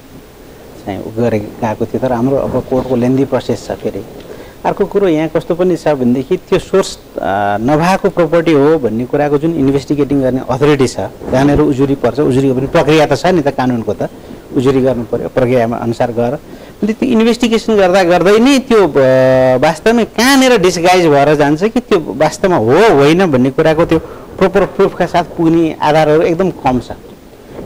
चाहिँ गएको थियो तर हाम्रो अब कोर्टको लेन्दी प्रोसेस छ फेरि अर्को कुरो यहाँ कस्तो पनि छ भनेदेखि त्यो सोर्स नभएको प्रपर्टी हो भन्ने कुराको जुन इन्भेस्टिगेटिङ गर्ने अथोरिटी छ त्यहाँनिर उजुरी पर्छ उजुरीको पनि प्रक्रिया त छ नि त कानुनको त उजुरी गर्नु पर्यो प्रक्रियामा अनुसार गएर अनि त्यो इन्भेस्टिगेसन गर्दै नै त्यो वास्तवमै कहाँनिर डिस्गाइज भएर जान्छ कि त्यो वास्तवमा हो होइन भन्ने कुराको त्यो प्रोपर प्रुफका साथ पुग्ने आधारहरू एकदम कम छ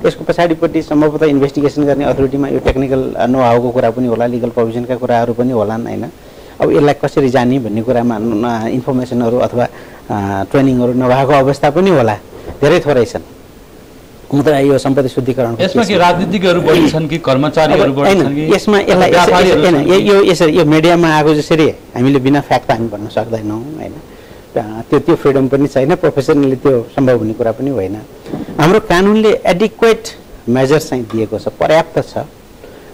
यसको पछाडिपट्टि सम्भवतः इन्भेस्टिगेसन गर्ने अथोरिटीमा यो टेक्निकल नोहाउको कुरा पनि होला लिगल प्रोभिजनका कुराहरू पनि होलान् होइन अब यसलाई कसरी जाने भन्ने कुरामा इन्फर्मेसनहरू अथवा ट्रेनिङहरू नभएको अवस्था पनि होला धेरै थोरै छन् मुद्रा यो सम्पत्ति शुद्धिकरण यसमा के राजनीतिकहरू बढी छन् कि कर्मचारीहरू बढी छन् कि यसमा यसलाई यो यसरी यो मिडियामा आएको जसरी हामीले बिना फ्याक्ट हामी भन्न सक्दैनौँ होइन त्यो फ्रिडम पनि छैन प्रोफेसनली त्यो सम्भव हुने कुरा पनि होइन हाम्रो कानुनले एडिक्वेट मेजर चाहिँ दिएको छ पर्याप्त छ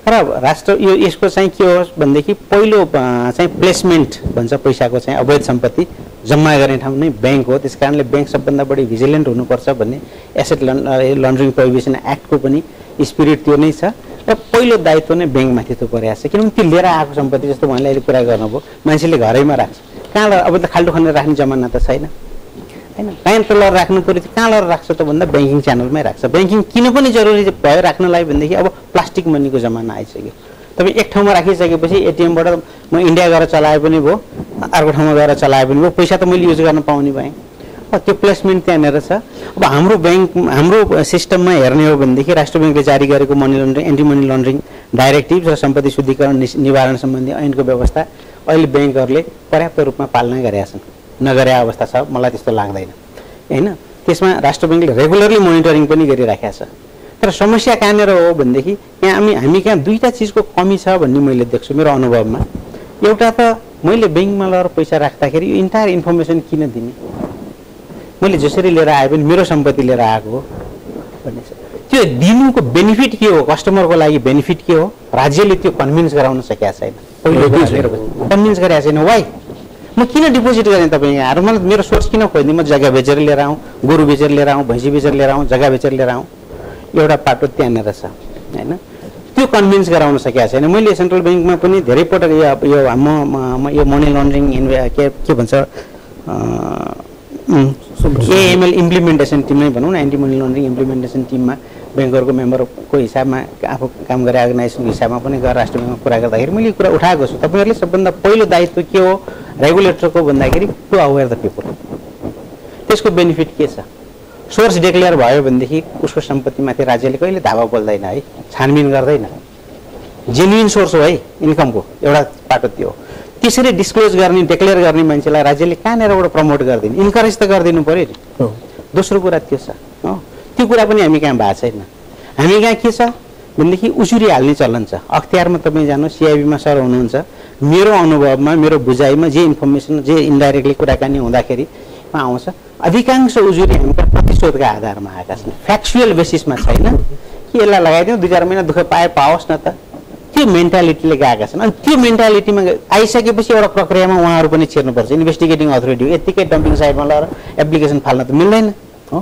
र राष्ट्र यो यसको चाहिँ के हो भनेदेखि पहिलो चाहिँ प्लेसमेन्ट भन्छ पैसाको चाहिँ अवैध सम्पत्ति जम्मा गर्ने ठाउँ नै ब्याङ्क हो त्यस कारणले ब्याङ्क सबभन्दा बढी भिजिलेन्ट हुनुपर्छ भन्ने एसेट लन्ड्रिङ प्रोहिबिसन एक्टको पनि स्पिरिट त्यो नै छ र पहिलो दायित्व नै ब्याङ्कमाथि त्यो परेको छ किनभने त्यो लिएर आएको सम्पत्ति जस्तो उहाँले अहिले कुरा गर्नुभयो मान्छेले घरैमा राख्छ कहाँ अब त खाल्टो खनेर राख्ने जमाना त छैन होइन कहाँ तल राख्नु पऱ्यो कहाँ लगेर राख्छ त भन्दा ब्याङ्किङ च्यानलमै राख्छ ब्याङ्किङ किन पनि जरुरी भयो राख्नलाई भनेदेखि अब प्लास्टिक मनीको जमाना आइसक्यो तपाईँ एक ठाउँमा राखिसकेपछि एटिएमबाट म इन्डिया गएर चलाए पनि भयो अर्को ठाउँमा गएर चलाए पनि भयो पैसा त मैले युज गर्न पाउने भएँ त्यो प्लेसमेन्ट त्यहाँनिर छ अब हाम्रो ब्याङ्क हाम्रो सिस्टममा हेर्ने हो भनेदेखि राष्ट्र ब्याङ्कले जारी गरेको money laundering anti money laundering directive र सम्पत्ति शुद्धिकरण निवारण सम्बन्धी ऐनको व्यवस्था अहिले ब्याङ्कहरूले पर्याप्त रूपमा पालना गरेका छन् नगरे अवस्था छ मलाई त्यस्तो लाग्दैन होइन त्यसमा राष्ट्र ब्याङ्कले रेगुलरली मोनिटरिङ पनि गरिराखेको छ तर समस्या कहाँनिर हो भनेदेखि यहाँ हामी कहाँ दुईवटा चिजको कमी छ भन्ने मैले देख्छु मेरो अनुभवमा एउटा त मैले ब्याङ्कमा लगेर पैसा राख्दाखेरि यो इन्टायर इन्फर्मेसन किन दिने मैले जसरी लिएर आए पनि मेरो सम्पत्ति लिएर आएको हो भन्ने छ त्यो दिनुको बेनिफिट के हो कस्टमरको लागि बेनिफिट के हो राज्यले त्यो कन्भिन्स गराउन सकेका छैन कन्भिन्स गरेका छैन वाइ म किन डिपोजिट गरेँ तपाईँ यहाँ मलाई मेरो सोर्स किन खोज्ने म जग्गा बेचेर लिएर आउँ गोरु बेचेर लिएर आउँ भैँसी बेचेर लिएर आउँ जग्गा बेचेर लिएर आउँ एउटा पाटो त्यहाँनिर छ होइन त्यो कन्भिन्स गराउन सकेका छैन मैले सेन्ट्रल ब्याङ्कमा पनि धेरै पटक यो यो मनी लन्ड्रिङ के भन्छ एएमएल इम्प्लिमेन्टेसन टिम नै भनौँ न एन्टी मनी लन्ड्रिङ इम्प्लिमेन्टेसन टिममा ब्याङ्करको मेम्बरको हिसाबमा आफू काम गरे अर्गनाइजेसनको हिसाबमा पनि गएर राष्ट्र ब्याङ्कमा कुरा गर्दाखेरि मैले कुरा उठाएको छु तपाईँहरूले सबभन्दा पहिलो दायित्व के हो रेगुलेटरको भन्दाखेरि टु अवेर द पिपल त्यसको बेनिफिट के छ? सोर्स डिक्लेयर भयो भनेदेखि उसको सम्पत्तिमाथि राज्यले कहिले धावा बोल्दैन है, छानबिन गर्दैन। जेन्युइन सोर्स हो है इन्कमको, एउटा पाटो त्यो हो। त्यसरी डिस्क्लोज गर्ने, डिक्लेयर गर्ने मान्छेलाई राज्यले कहाँनिरबाट प्रमोट गरिदिने, इन्करेज त गरिदिनु पऱ्यो नि। दोस्रो कुरा त्यो छ, त्यो कुरा पनि हामी कहाँ भएको छैन। हामी कहाँ के छ भनेदेखि उजुरी हाल्ने चलन छ। अख्तियारमा तपाईँ जानु, सिआइबीमा सर हुनुहुन्छ, मेरो अनुभवमा, मेरो बुझाइमा जे इन्फर्मेसन, जे इन्डाइरेक्टली कुराकानी हुँदाखेरिमा आउँछ, अधिकांश उजुरी हामीका प्रतिशोधका आधारमा आएका छन्, फ्याक्चुअल बेसिसमा छैन कि यसलाई लगाइदिउँ 2-4 महिना दुःख पाओस् न त, त्यो मेन्टालिटीले गएका छन्। अनि त्यो मेन्टालिटीमा आइसकेपछि एउटा प्रक्रियामा उहाँहरू पनि छिर्नुपर्छ। इन्भेस्टिगेटिङ अथोरिटी यत्तिकै डम्पिङ साइडमा लगाएर एप्लिकेसन फाल्न त मिल्दैन हो।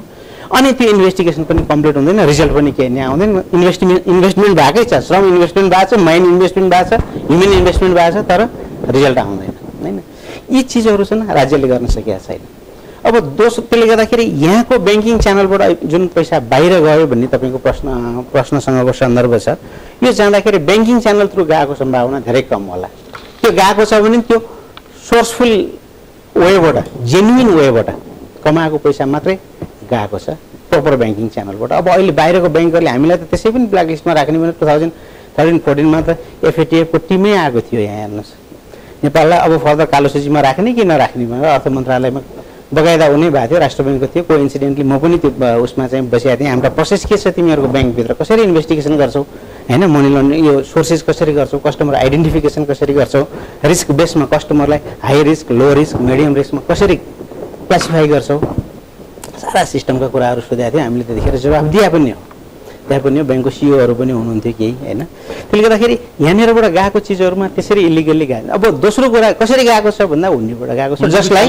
अनि त्यो इन्भेस्टिगेसन पनि कम्प्लिट हुँदैन, रिजल्ट पनि केही नै आउँदैन। इन्भेस्टमेन्ट भएकै छ, श्रम इन्भेस्टमेन्ट भएको छ, माइन्ड इन्भेस्टमेन्ट भएको छ, ह्युमन इन्भेस्टमेन्ट भएको छ, तर रिजल्ट आउँदैन होइन। यी चिजहरू छन् राज्यले गर्न सकेका छैन। अब त्यसले गर्दाखेरि यहाँको ब्याङ्किङ च्यानलबाट जुन पैसा बाहिर गयो भन्ने तपाईँको प्रश्नसँगको सन्दर्भ छ, यो जाँदाखेरि ब्याङ्किङ च्यानल थ्रु गएको सम्भावना धेरै कम होला। त्यो गएको छ भने त्यो सोर्सफुल वेबाट, जेन्युइन वेबाट कमाएको पैसा मात्रै गएको छ, प्रोपर ब्याङ्किङ च्यानलबाट। अब अहिले बाहिरको ब्याङ्करले हामीलाई त त्यसै पनि ब्ल्याकलिस्टमा राख्ने भने 2013-14मा त एफएटिएफको टिमै आएको थियो। यहाँ हेर्नुहोस्, नेपाललाई अब फर्दर कालो सूचीमा राख्ने कि नराख्ने भनेर अर्थ मन्त्रालयमा बगाइदा हुने भएको थियो, राष्ट्र ब्याङ्कको थियो। कोइन्सिडेन्टली म पनि त्यो उसमा चाहिँ बसिरहेको थिएँ। हाम्रो प्रोसेस के छ, तिमीहरूको ब्याङ्कभित्र कसरी इन्भेस्टिगेसन गर्छौ होइन, मनी लन्ड्रिङ यो सोर्सेस कसरी गर्छौ, कस्टमर आइडेन्टिफिकेसन कसरी गर्छौ, रिस्क बेसमा कस्टमरलाई high risk, low risk, medium रिस्कमा कसरी क्लासिफाई गर्छौ, सारा सिस्टमका कुराहरू सोधेको थियो। हामीले त्यतिखेर जवाफ दिए पनि हो, त्यहाँ पनि ब्याङ्कको सिइओहरू पनि हुनुहुन्थ्यो केही होइन। त्यसले गर्दाखेरि यहाँनिरबाट गएको चिजहरूमा त्यसरी इलिगल्ली गएको। अब दोस्रो कुरा कसरी गएको छ भन्दा हुन्डीबाट गएको छ, जसलाई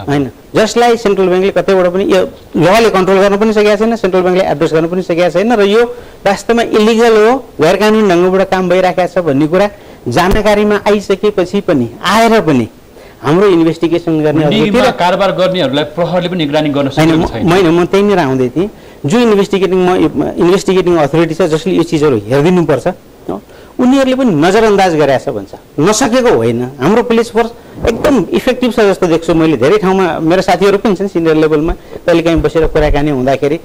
होइन, जसलाई सेन्ट्रल ब्याङ्कले कतैबाट पनि यो लले कन्ट्रोल गर्न पनि सकेको छैन, सेन्ट्रल ब्याङ्कले एड्रेस गर्न पनि सकेको छैन, र यो वास्तवमा इलिगल हो, गैर कानुनी ढङ्गबाट काम भइरहेको छ भन्ने कुरा जानकारीमा आइसकेपछि पनि, आएर पनि हाम्रो इन्भेस्टिगेसन गर्ने कारोबार गर्नेहरूलाई प्रहरीले पनि निगरानी गर्न सकेको छैन। म त्यहीँनिर आउँदै थिएँ। जो इन्भेस्टिगेटिङ अथोरिटी छ, जसले यो चिजहरू हेरिदिनुपर्छ, उनीहरूले पनि नजरअन्दाज गरेछ भन्छ, नसकेको होइन। हाम्रो पुलिस फोर्स एकदम इफेक्टिभ छ जस्तो देख्छु मैले। धेरै ठाउँमा मेरो साथीहरू पनि छन् सिनियर लेभलमा, कहिलेकाहीँ बसेर कुराकानी हुँदाखेरि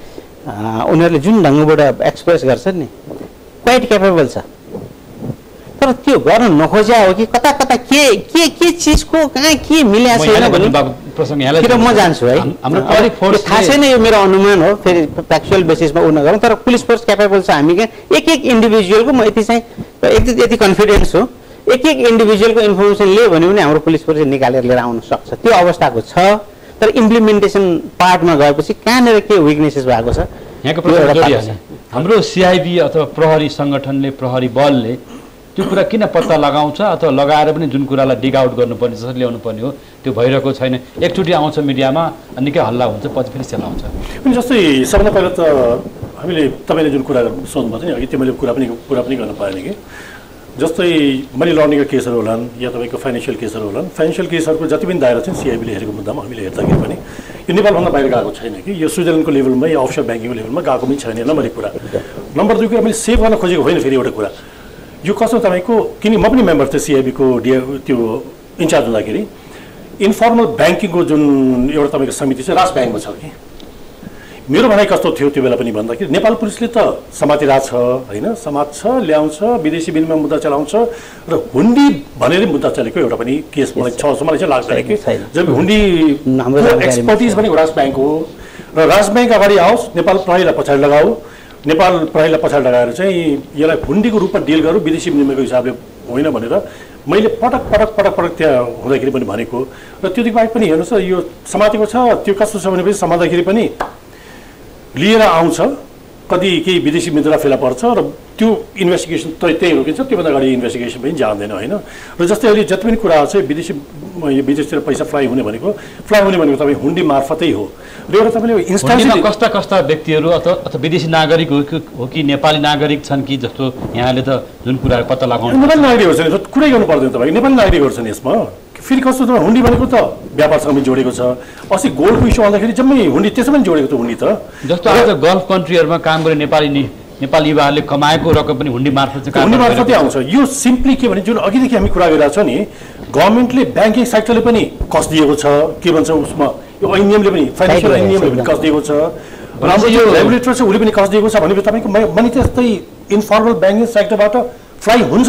उनीहरूले जुन ढङ्गबाट एक्सप्रेस गर्छन् नि, क्वाइट क्यापेबल छ। तर त्यो गर्न नखोज्या हो कि कता कता के चिजको कहाँ के मिलेको छैन भने म जान्छु है। थाहा छैन, यो मेरो अनुमान हो, फेरि फ्याक्चुअल बेसिसमा उ नगरौँ। तर पुलिस फोर्स क्यापेबल छ। हामी कहाँ एक इन्डिभिजुअलको, म यति चाहिँ यति कन्फिडेन्स हो, एक इन्डिभिजुअलको इन्फर्मेसन लियो भने पनि हाम्रो पुलिस फोर्सले निकालेर लिएर आउन सक्छ। त्यो अवस्थाको छ। तर इम्प्लिमेन्टेसन पार्टमा गएपछि कहाँनिर के विकनेसेस भएको छ, यहाँको प्रश्न हाम्रो सिआइबी अथवा प्रहरी सङ्गठनले, प्रहरी बलले त्यो कुरा किन पत्ता लगाउँछ अथवा लगाएर पनि जुन कुरालाई डिग आउट गर्नुपर्ने जसरी ल्याउनु पर्ने हो त्यो भइरहेको छैन। एकचोटि आउँछ मिडियामा अनि निकै हल्ला हुन्छ, पछि फेरि सेलाउँछ। अनि जस्तै सबभन्दा पहिला त हामीले तपाईँले जुन कुरा सोध्नुभएको थियो नि अघि, त्यो मैले कुरा पनि गर्न पाएन कि जस्तै मनी लन्ड्रिङका केसहरू होलान् या तपाईँको फाइनेन्सियल केसहरू होलान्, फाइनेन्सियल केसहरूको जति पनि दायरा चाहिँ सिआइबीले हेरेको मुद्दामा हामीले हेर्दाखेरि पनि यो नेपालभन्दा बाहिर गएको छैन कि, यो स्विजरल्यान्डको लेभलमा या अफसोर ब्याङ्किङको लेभलमा गएको पनि छैन। नम्बर 1 कुरा। नम्बर 2 कुरा, मैले सेभ गर्न खोजेको होइन। फेरि एउटा कुरा, यो कस्तो तपाईँको, किन म पनि मेम्बर थिएँ सिआइबीको त्यो इन्चार्ज हुँदाखेरि, इन्फर्मल ब्याङ्किङको जुन एउटा तपाईँको समिति चाहिँ राष्ट्र ब्याङ्कमा छ कि। मेरो भनाइ कस्तो थियो त्यो बेला पनि भन्दाखेरि, नेपाल पुलिसले त समातिरहेको छ होइन, समात्छ, ल्याउँछ, विदेशी विनिमय मुद्दा चलाउँछ, र हुन्डी भनेर मुद्दा चलेको एउटा पनि केस मलाई चाहिँ लाग्दैन कि। जब हुन्डी एक्सपर्टिज पनि राष्ट्र ब्याङ्क हो, र राष्ट्र ब्याङ्क अगाडि आओस्, नेपाल प्रहरीलाई पछाडि लगाऊ, नेपाल प्रहरीलाई पछाडि लगाएर चाहिँ यसलाई हुन्डीको रूपमा डिल गरौँ, विदेशी विनिमयको हिसाबले होइन भनेर मैले पटक त्यहाँ हुँदाखेरि पनि भनेको। र त्योदेखि बाहेक पनि हेर्नुहोस्, यो समातेको छ, त्यो कस्तो छ भनेपछि समात्दाखेरि पनि लिएर आउँछ, कति केही विदेशी मुद्रा फेला पर्छ, र त्यो इन्भेस्टिगेसन त्यही रोकिन्छ, त्योभन्दा अगाडि इन्भेस्टिगेसन पनि जान्दैन होइन। र जस्तै अहिले जति पनि कुरा छ, विदेशतिर पैसा फ्लाइ हुने भनेको तपाईँ हुन्डी मार्फतै हो। र एउटा तपाईँले इन्स्टान्स कस्ता व्यक्तिहरू अथवा विदेशी नागरिक हो कि नेपाली नागरिक छन् कि जस्तो यहाँले त जुन कुराहरू पत्ता लगाउनु, नेपाली नागरिकहरू छन्, कुरै गर्नु पर्दैन तपाईँ, नेपाली नागरिकहरू छन् यसमा। फेरि कस्तो त हुन्डी भनेको त व्यापारसँग पनि जोडेको छ। अस्ति गोल्डको इस्यु आउँदाखेरि जम्मै हुन्डी त्यसमा पनि जोडेको छ हुन्डी त। जस्तो आज गल्फ कन्ट्रीहरूमा काम गर्ने नेपाली युवाहरूले कमाएको रकम पनि हुन्डी मार्फत आउँछ। यो सिम्पली के भने जुन अघिदेखि हामी कुरा गरिरहेको छ नि, गभर्मेन्टले ब्याङ्किङ सेक्टरले पनि कस दिएको छ, के भन्छ उसमा यो ऐनियमले पनि फाइनेन्सियल ऐनियमले पनि कस दिएको छ राम्रो यो रेगुलेटर चाहिँ उसले पनि कस दिएको छ भनेपछि तपाईँको मनी त्यस्तै इन्फर्मल ब्याङ्किङ सेक्टरबाट फ्लाइ हुन्छ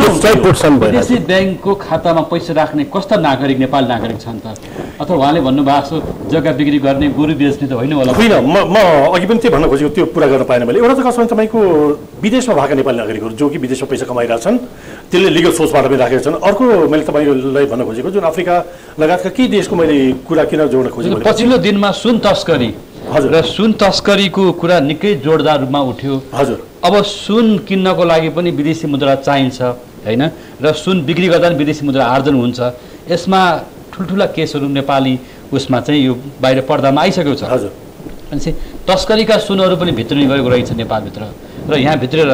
विदेशी ब्याङ्कको खातामा पैसा राख्ने कस्ता नागरिक नेपाली नागरिक छन् त अथवा उहाँले भन्नुभएको छ जग्गा बिक्री गर्ने गोरु बेच्ने त होइन होला होइन म अघि पनि त्यही भन्न खोजेको त्यो पुरा गर्न पाएन मैले एउटा त कसमा तपाईँको विदेशमा भएका नेपाली नागरिकहरू जो कि विदेशमा पैसा कमाइरहेछन् त्यसले लिगल सोर्सबाट पनि राखेका छन् अर्को मैले तपाईँलाई भन्न खोजेको जुन अफ्रिका लगायतका केही देशको मैले कुरा किन जोड्न खोजेको पछिल्लो दिनमा सुन तस्करी र सुन तस्करीको कुरा निकै जोरदार रूपमा उठ्यो हजुर अब सुन किन्नको लागि पनि विदेशी मुद्रा चाहिन्छ हैन र सुन बिक्री गर्दा पनि विदेशी मुद्रा आर्जन हुन्छ यसमा ठुल्ठुला केसहरू नेपाली उसमा चाहिँ यो बाहिर पर्दामा आइसकेको छ हजुर अनि तस्करीका सुनहरू पनि भित्रिने गरेको रहेछ नेपालभित्र र यहाँ भित्रेर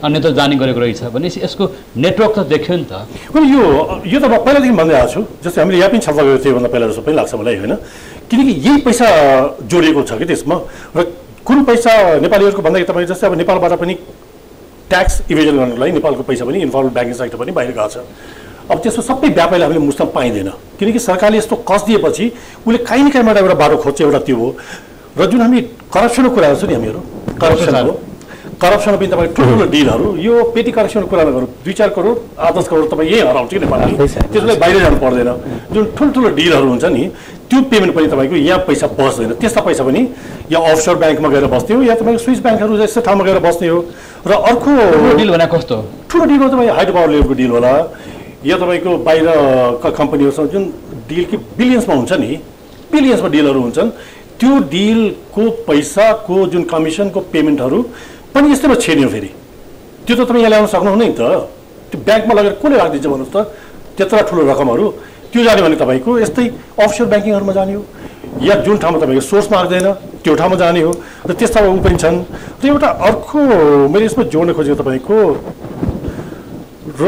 अन्यत्र जाने गरेको रहेछ भनेपछि यसको नेटवर्क त देख्यो नि त यो त म पहिलादेखि भन्दै आएको छु जस्तै हामीले यहाँ पनि छलफल गरेको थियो भन्दा पहिला जस्तो पनि लाग्छ मलाई होइन किनकि यही पैसा जोडिएको छ कि त्यसमा र कुन पैसा नेपालीहरूको भन्दाखेरि तपाईँ जस्तै अब नेपालबाट पनि ट्याक्स इभेजन गर्नको लागि नेपालको पैसा पनि इन्फर्मल ब्याङ्किङ सेक्टर पनि बाहिर गएको छ अब त्यसमा सबै व्यापारीले हामीले मुस्न पाइँदैन किनकि सरकारले यस्तो कस दिएपछि उसले काहीँ न काहीँबाट एउटा बाटो खोज्छ एउटा त्यो हो र जुन हामी करप्सनको कुरा गर्छौँ नि हामीहरू करप्सन पनि तपाईँ ठुल्ठुलो डिलहरू यो पेटी करप्सनको कुरा नगरौँ 2-4 करोड 8-10 करोड तपाईँ यही हराउँछ कि नेपालले त्यसलाई बाहिर जानु पर्दैन जुन ठुल्ठुलो डिलहरू हुन्छ नि त्यो पेमेन्ट पनि तपाईँको यहाँ पैसा बस्दैन त्यस्ता पैसा पनि या अफसोर ब्याङ्कमा गएर बस्ने हो या तपाईँको स्विस ब्याङ्कहरू जस्तो ठाउँमा गएर बस्ने हो र अर्को डिल भने कस्तो ठुलो डिल हो तपाईँ हाइड्रो पावर लेभलको डिल होला या तपाईँको बाहिरका कम्पनीहरूसँग जुन डिल कि बिलियन्समा हुन्छ नि बिलियन्समा डिलहरू हुन्छन् त्यो डिलको पैसाको जुन कमिसनको पेमेन्टहरू पनि यस्तैमा छेड्यो फेरि त्यो त तपाईँ यहाँ ल्याउन सक्नुहुन्न नि त त्यो ब्याङ्कमा लगेर कसले राखिदिन्छ भन्नुहोस् त त्यत्रो ठुलो रकमहरू त्यो जाने भने तपाईँको यस्तै अफसोर ब्याङ्किङहरूमा जाने हो या जुन ठाउँमा तपाईँको सोर्स माग्दैन त्यो ठाउँमा जाने हो र त्यस्ता ऊ पनि छन् र एउटा अर्को मैले यसमा जोड्न खोजेको तपाईँको र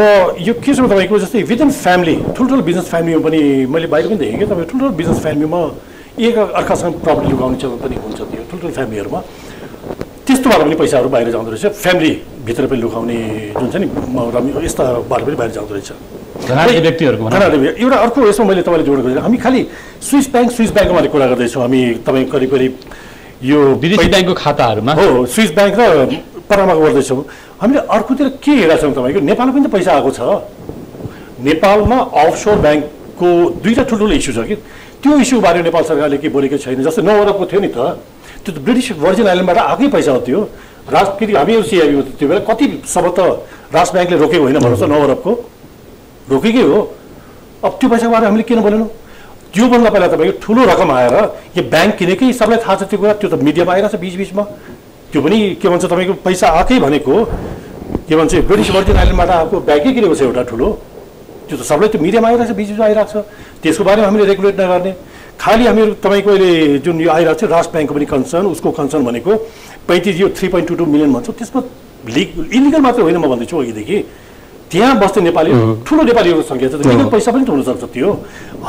यो के छ तपाईँको जस्तै विदिन फ्यामिली ठुल्ठुलो बिजनेस फ्यामिलीमा पनि मैले बाहिर पनि देखेँ कि तपाईँ ठुल्ठुलो बिजनेस फ्यामिलीमा एक अर्कासँग प्रपर्टी लुगाउने पनि हुन्छ त्यो ठुल्ठुलो फ्यामिलीहरूमा त्यस्तोबाट पनि पैसाहरू बाहिर जाँदो रहेछ फ्यामिलीभित्र पनि लुकाउने जुन छ नि यस्ताबाट पनि बाहिर जाँदो रहेछ एउटा अर्को यसमा मैले तपाईँले जोडेको खोजेको हामी खालि स्विस ब्याङ्कको मैले कुरा गर्दैछौँ हामी तपाईँ करिब करिब यो विदेशी ब्याङ्कको खाताहरूमा हो स्विस ब्याङ्क र पनामाको गर्दैछौँ हामीले अर्कोतिर के हेरेका छौँ तपाईँको नेपालमा पनि त पैसा आएको छ नेपालमा अफसोर ब्याङ्कको 2टा ठुल्ठुलो इस्यु छ कि त्यो इस्युबारे नेपाल सरकारले के बोलेको छैन जस्तै 9 अरबको थियो नि त त्यो त ब्रिटिस भर्जिन आइल्यान्डबाट आएकै पैसा हो त्यो फेरि हामीहरू सिआइबी त्यो बेला कति सब त राष्ट्र ब्याङ्कले रोकेको होइन भन्नुहोस् त 9 अरबको रोकेकै हो अब त्यो पैसाको बारे हामीले किन बोलेनौँ त्योभन्दा पहिला तपाईँको ठुलो रकम आएर यो ब्याङ्क किनेकै सबलाई थाहा छ त्यो कुरा त्यो त मिडियामा आइरहेको छ बिचबिचमा त्यो पनि के भन्छ तपाईँको पैसा आएकै भनेको के भन्छ ब्रिटिस भर्जिन आइल्यान्डबाट आएको ब्याङ्कै किनेको छ एउटा ठुलो त्यो त सबलाई त्यो मिडियामा आइरहेको छ बिचबिचमा आइरहेको छ त्यसको बारेमा हामीले रेगुलेट नगर्ने खालि हामीहरू तपाईँको अहिले जुन यो आइरहेको छ राष्ट्र ब्याङ्कको पनि कन्सर्न उसको कन्सर्न भनेको 35 यो 3.22 मिलियन भन्छौँ त्यसमा इलिगल मात्रै होइन म भन्दैछु अघिदेखि त्यहाँ बस्ने नेपाली ठुलो नेपालीहरूको सङ्ख्या छ लिगल पैसा पनि त हुनसक्छ त्यो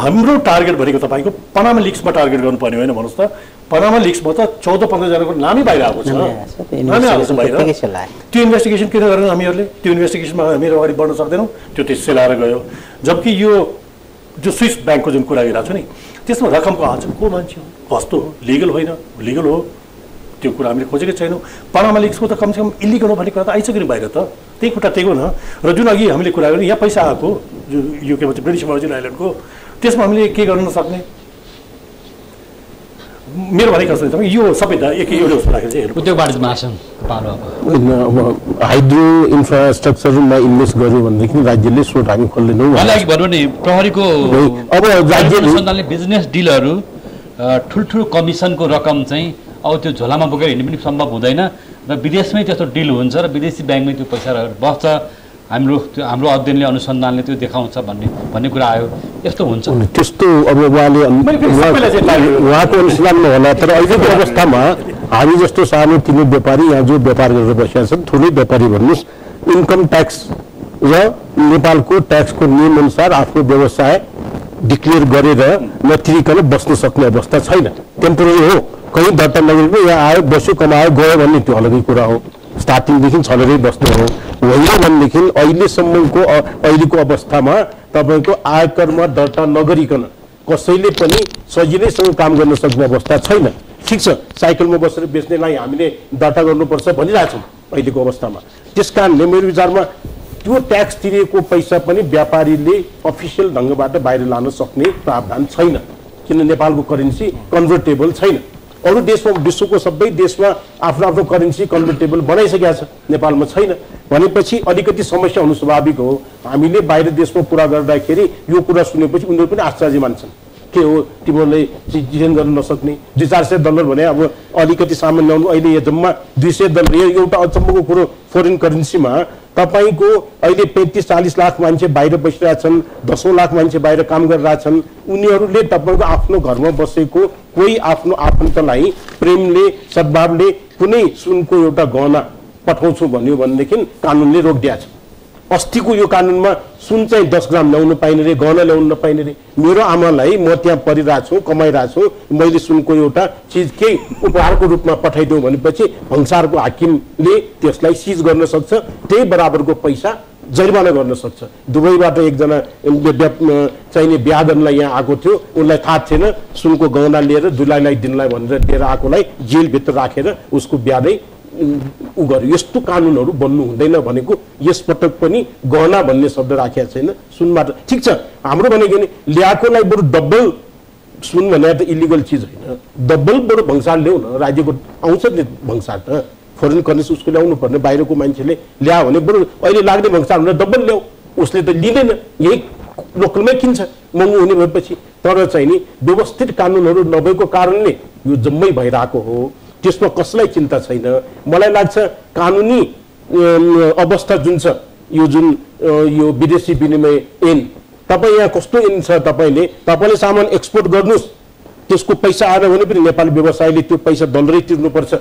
हाम्रो टार्गेट भनेको तपाईँको पनामा लिक्समा टार्गेट गर्नुपर्ने होइन भन्नुहोस् त पनामा लिक्समा त 14-15 जनाको नामै बाहिर आएको छ नामै आएको छ बाहिर त्यो इन्भेस्टिगेसन किन गरेन हामीहरूले त्यो इन्भेस्टिगेसनमा हामीहरू अगाडि बढ्न सक्दैनौँ त्यो त्यसै लाएर गयो जबकि यो जो स्विस ब्याङ्कको जुन कुरा गरिरहेको छ नि त्यसमा रकमको आज को मान्छे हो कस्तो हो लिगल होइन लिगल हो त्यो कुरा हामीले खोजेकै छैनौँ पनामा लिक्सको त कमसेकम इलिगल हो भन्ने कुरा त आइसक्यो नि बाहिर त त्यही खुट्टा टेको न र जुन अघि हामीले कुरा गऱ्यौँ यहाँ पैसा आएको यो के भन्छ ब्रिटिस भर्जिन आइल्यान्डको त्यसमा हामीले के गर्न नसक्ने मेरो भनेको जस्तो तपाईँ यो सबै एउटा जस्तो राखेर चाहिँ उद्योग वाणिज्य महासङ्घ हाइड्रो इन्फ्रास्ट्रक्चरमा इन्भेस्ट गर्यो भनेदेखि राज्यले स्रोत हामी खोल्दैनौँ भनौँ नि प्रहरीको अब राज्यले बिजनेस डिलहरू ठुल्ठुलो कमिसनको रकम चाहिँ अब त्यो झोलामा बोकेर हिँड्नु पनि सम्भव हुँदैन र विदेशमै त्यस्तो डिल हुन्छ र विदेशी ब्याङ्कमै त्यो पैसा बस्छ हाम्रो अध्ययनले अनुसन्धानले त्यो देखाउँछ भन्ने कुरा आयो यस्तो हुन्छ त्यस्तो अब उहाँको अनुसन्धानमा होला तर अहिलेको अवस्थामा हामी जस्तो सानो तिनो व्यापारी यहाँ जो व्यापार गरेर बसेका छन् ठुलै व्यापारी भन्नुहोस् इन्कम ट्याक्स र नेपालको ट्याक्सको नियम अनुसार आफ्नो व्यवसाय डिक्लेयर गरेर नतिरिकन बस्न सक्ने अवस्था छैन टेम्पोररी हो कहीँ दर्ता नगरेको यहाँ आयो बस्यो कमायो गयो भन्ने त्यो अलगै कुरा हो स्टार्टिङदेखि छलेरै बस्ने हो होइन भनेदेखि अहिलेको अवस्थामा तपाईँको आयकरमा दर्ता नगरिकन कसैले पनि सजिलैसँग काम गर्न सक्ने अवस्था छैन। ठिक छ, साइकलमा बसेर बेच्नेलाई हामीले दर्ता गर्नुपर्छ भनिरहेछौँ अहिलेको अवस्थामा। त्यस कारणले मेरो विचारमा त्यो ट्याक्स तिरेको पैसा पनि व्यापारीले अफिसियल ढङ्गबाट बाहिर लान सक्ने प्रावधान छैन, किन नेपालको करेन्सी कन्भर्टेबल छैन। अरू देशमा, विश्वको सबै देशमा आफ्नो आफ्नो करेन्सी कन्भर्टेबल बनाइसकेका छ, नेपालमा छैन भनेपछि अलिकति समस्या हुनु स्वाभाविक हो। हामीले बाहिर देशमा कुरा गर्दाखेरि यो कुरा सुनेपछि उनीहरू पनि आश्चर्य मान्छन्, के हो तिमीहरूले डिजाइन गर्न नसक्ने, $200-400 भने अब अलिकति सामान ल्याउनु, अहिले यो जम्मा $200। एउटा अचम्मको कुरो, फोरेन करेन्सीमा तपाईँको अहिले 35-40 लाख मान्छे बाहिर बसिरहेछन्, 10 लाख मान्छे बाहिर काम गरिरहेछन्। उनीहरूले तपाईँको आफ्नो घरमा बसेको कोही आफ्नो आफन्तलाई प्रेमले सद्भावले कुनै सुनको एउटा गहना पठाउँछु भन्यो भनेदेखि कानुनले रोकिदिएको छ। अस्तिको यो कानुनमा सुन चाहिँ 10 ग्राम ल्याउनु पाइने रे, गहना ल्याउनु नपाइने रे। मेरो आमालाई म त्यहाँ परिरहेको छु, कमाइरहेको छु, मैले सुनको एउटा चिज केही उपहारको रूपमा पठाइदिउँ भनेपछि भन्सारको हाकिमले त्यसलाई सिज गर्न सक्छ, त्यही बराबरको पैसा जरिवाना गर्न सक्छ। दुबईबाट एकजना चाहिने बिहा गर्नलाई यहाँ आएको थियो, उसलाई थाहा थिएन, सुनको गहना लिएर दुलाईलाई दिनलाई भनेर लिएर आएकोलाई जेलभित्र राखेर उसको बिहा नै उ गर्यो। यस्तो कानुनहरू बन्नु हुँदैन भनेको यसपटक पनि गहना भन्ने शब्द राखेको छैन सुनबाट। ठिक छ, हाम्रो भनेको नि ल्याएकोलाई बरु डबल सुन भने त इलिगल चिज होइन, डबल बरु भङ्सार ल्याउ न, राज्यको आउँछ नि भङ्सार त, फरेन करेन्सी उसको ल्याउनु पर्ने, बाहिरको मान्छेले ल्यायो भने बरु अहिले लाग्ने भङ्सार हुँदा डबल ल्याऊ, उसले त लिँदैन, यही लोकलमै किन्छ महँगो हुने भएपछि। तर चाहिँ नि व्यवस्थित कानुनहरू नभएको कारणले यो जम्मै भइरहेको हो, त्यसमा कसलाई चिन्ता छैन। मलाई लाग्छ कानुनी अवस्था जुन छ, यो जुन यो विदेशी विनिमय ऐन, तपाईँ यहाँ कस्तो ऐन छ, तपाईँले सामान एक्सपोर्ट गर्नुहोस्, त्यसको पैसा आएन भने पनि नेपाली व्यवसायले त्यो पैसा डलरै तिर्नुपर्छ,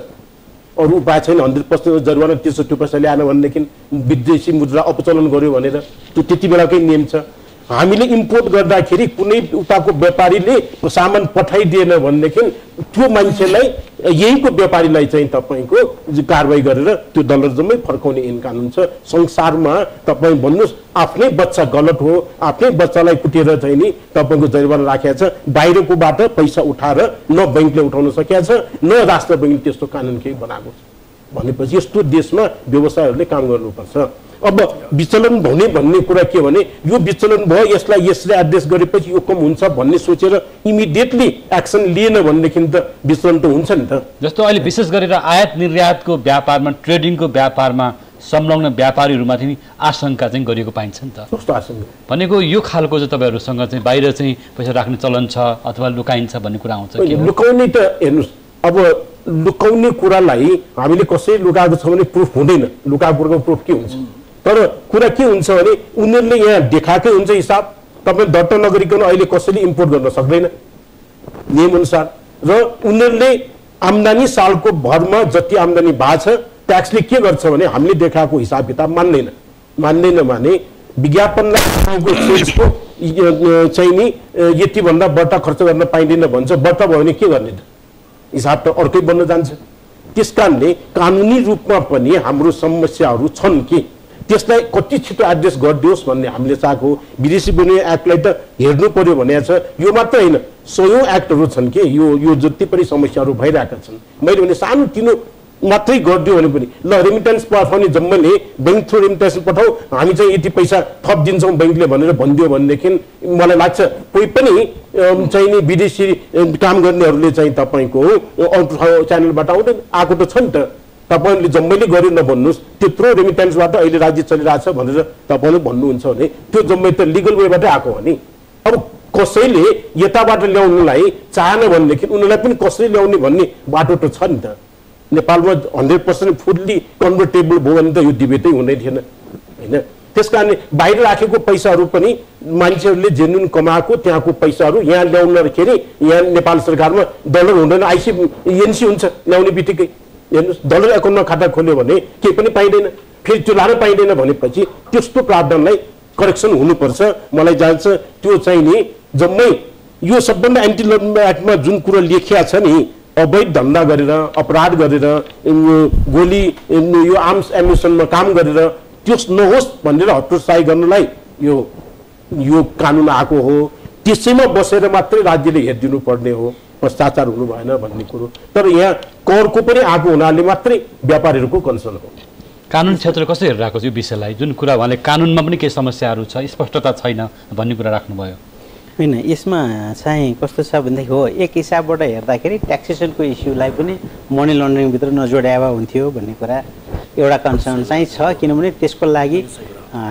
अरू उपाय छैन। 100% जरिवाना तिर्छ त्यो पैसा ल्याएन भनेदेखि, विदेशी मुद्रा अपचलन गर्यो भनेर, त्यो त्यति बेलाकै नियम छ। हामीले इम्पोर्ट गर्दाखेरि कुनै उताको व्यापारीले सामान पठाइदिएन भनेदेखि त्यो मान्छेलाई, यहीँको व्यापारीलाई चाहिँ तपाईँको कारवाही गरेर त्यो डलर जम्मै फर्काउने ऐन कानुन छ। संसारमा तपाईँ भन्नुहोस् आफ्नै बच्चा गलत हो, आफ्नै बच्चालाई कुटेर चाहिँ नि तपाईँको जरिवाना राखेको छ, बाहिरकोबाट पैसा उठाएर न बैङ्कले उठाउन सकेको छ, न राष्ट्र बैङ्कले त्यस्तो कानुन केही बनाएको छ भनेपछि यस्तो देशमा व्यवसायहरूले काम गर्नुपर्छ। अब विचलन हुने भन्ने कुरा के भने, यो विचलन भयो, यसलाई यसले एड्रेस गरेपछि यो कम हुन्छ भन्ने सोचेर इमिडिएटली एक्सन लिएन भनेदेखि त विचलन त हुन्छ नि त। जस्तो अहिले विशेष गरेर आयात निर्यातको व्यापारमा, ट्रेडिङको व्यापारमा संलग्न व्यापारीहरूमाथि नि आशंका चाहिँ गरिएको पाइन्छ नि त। कस्तो आशंका भनेको यो खालको चाहिँ तपाईँहरूसँग चाहिँ बाहिर चाहिँ पैसा राख्ने चलन छ अथवा लुकाइन्छ भन्ने कुरा आउँछ। लुकाउने त हेर्नुहोस्, अब लुकाउने कुरालाई हामीले कसै लुकाएको छ भने प्रुफ हुँदैन, लुकाएको प्रुफ के हुन्छ। तर कुरा के हुन्छ भने उनीहरूले यहाँ देखाएकै हुन्छ हिसाब, तपाईँ दर्ता नगरिकन अहिले कसैले इम्पोर्ट गर्न सक्दैन नियम अनुसार, र उनीहरूले आम्दानी सालको भरमा जति आम्दानी भएको छ ट्याक्सले के गर्छ भने हामीले देखाएको हिसाब किताब मान्दैन भने विज्ञापनलाई चाहिँ नि यति भन्दा बढ्ता खर्च गर्न पाइँदैन भन्छ, बढ्ता भयो भने के गर्ने त, हिसाब त अर्कै बन्न जान्छ। त्यसकारणले कानुनी रूपमा पनि हाम्रो समस्याहरू छन् कि त्यसलाई कति छिटो एड्रेस गरिदियोस् भन्ने हामीले चाहेको। विदेशी विनिमय एक्टलाई त हेर्नु पर्यो भने छ, यो मात्र होइन, 100औं एक्टहरू छन् कि यो जति पनि समस्याहरू भइरहेका छन्। मैले भने सानो तिनो मात्रै गरिदियो भने पनि ल रेमिटेन्स पठाउने जम्मैले बैंक थ्रु रेमिटेन्स पठाऊ, हामी चाहिँ यति पैसा थप दिन्छौँ बैंकले भनेर भनिदियो भनेदेखि मलाई लाग्छ कोही पनि चाहिँ नि विदेशी काम गर्नेहरूले चाहिँ तपाईँको अरू च्यानलबाट आउँदैन, आएको त छ नि त। तपाईँले जम्मैले गर्यो नभन्नुहोस्, त्यत्रो रेमिटेन्सबाट अहिले राज्य चलिरहेछ भनेर तपाईँले भन्नुहुन्छ भने त्यो जम्मै त लिगल वेबाटै आएको हो नि। अब कसैले यताबाट ल्याउनुलाई चाहेन भनेदेखि उनीहरूलाई पनि कसरी ल्याउने भन्ने बाटो त छ नि त। नेपालमा 100% फुल्ली कन्भर्टेबल भयो भने त यो डिबेटै हुँदै थिएन होइन। त्यस कारणले बाहिर राखेको पैसाहरू पनि मान्छेहरूले जेन्युन कमाएको त्यहाँको पैसाहरू यहाँ ल्याउनखेरि यहाँ नेपाल सरकारमा डलर हुँदैन, एनसी हुन्छ ल्याउने बित्तिकै। हेर्नुहोस्, डलर एकाउन्टमा खाता खोल्यो भने केही पनि पाइँदैन, फेरि त्यो लान पाइँदैन भनेपछि त्यस्तो प्रावधानलाई करेक्सन हुनुपर्छ। मलाई जान्छ त्यो चाहिँ नि जम्मै यो सबभन्दा एन्टी लन्च एक्टमा जुन कुरो लेखिया छ नि, अवैध धन्दा गरेर अपराध गरेर गोली यो आर्म्स एम्युनिसनमा काम गरेर त्यो नहोस् भनेर हतोत्साही गर्नलाई यो कानुन आएको हो। त्यसैमा बसेर मात्रै राज्यले हेरिदिनु पर्ने हो, भ्रष्टाचार हुनु भएन भन्ने कुरो। तर यहाँ करको पनि आएको हुनाले मात्रै व्यापारीहरूको कन्सर्न हो। कानुन क्षेत्र कसरी हेरिरहेको छ यो विषयलाई, जुन कुरा उहाँले कानुनमा पनि केही समस्याहरू छ, स्पष्टता छैन भन्ने कुरा राख्नुभयो? होइन, यसमा चाहिँ कस्तो छ भनेदेखि हो, एक हिसाबबाट हेर्दाखेरि ट्याक्सेसनको इस्युलाई पनि मनी लन्ड्रिङभित्र नजोड्यावा हुन्थ्यो भन्ने कुरा एउटा कन्सर्न चाहिँ छ। किनभने त्यसको लागि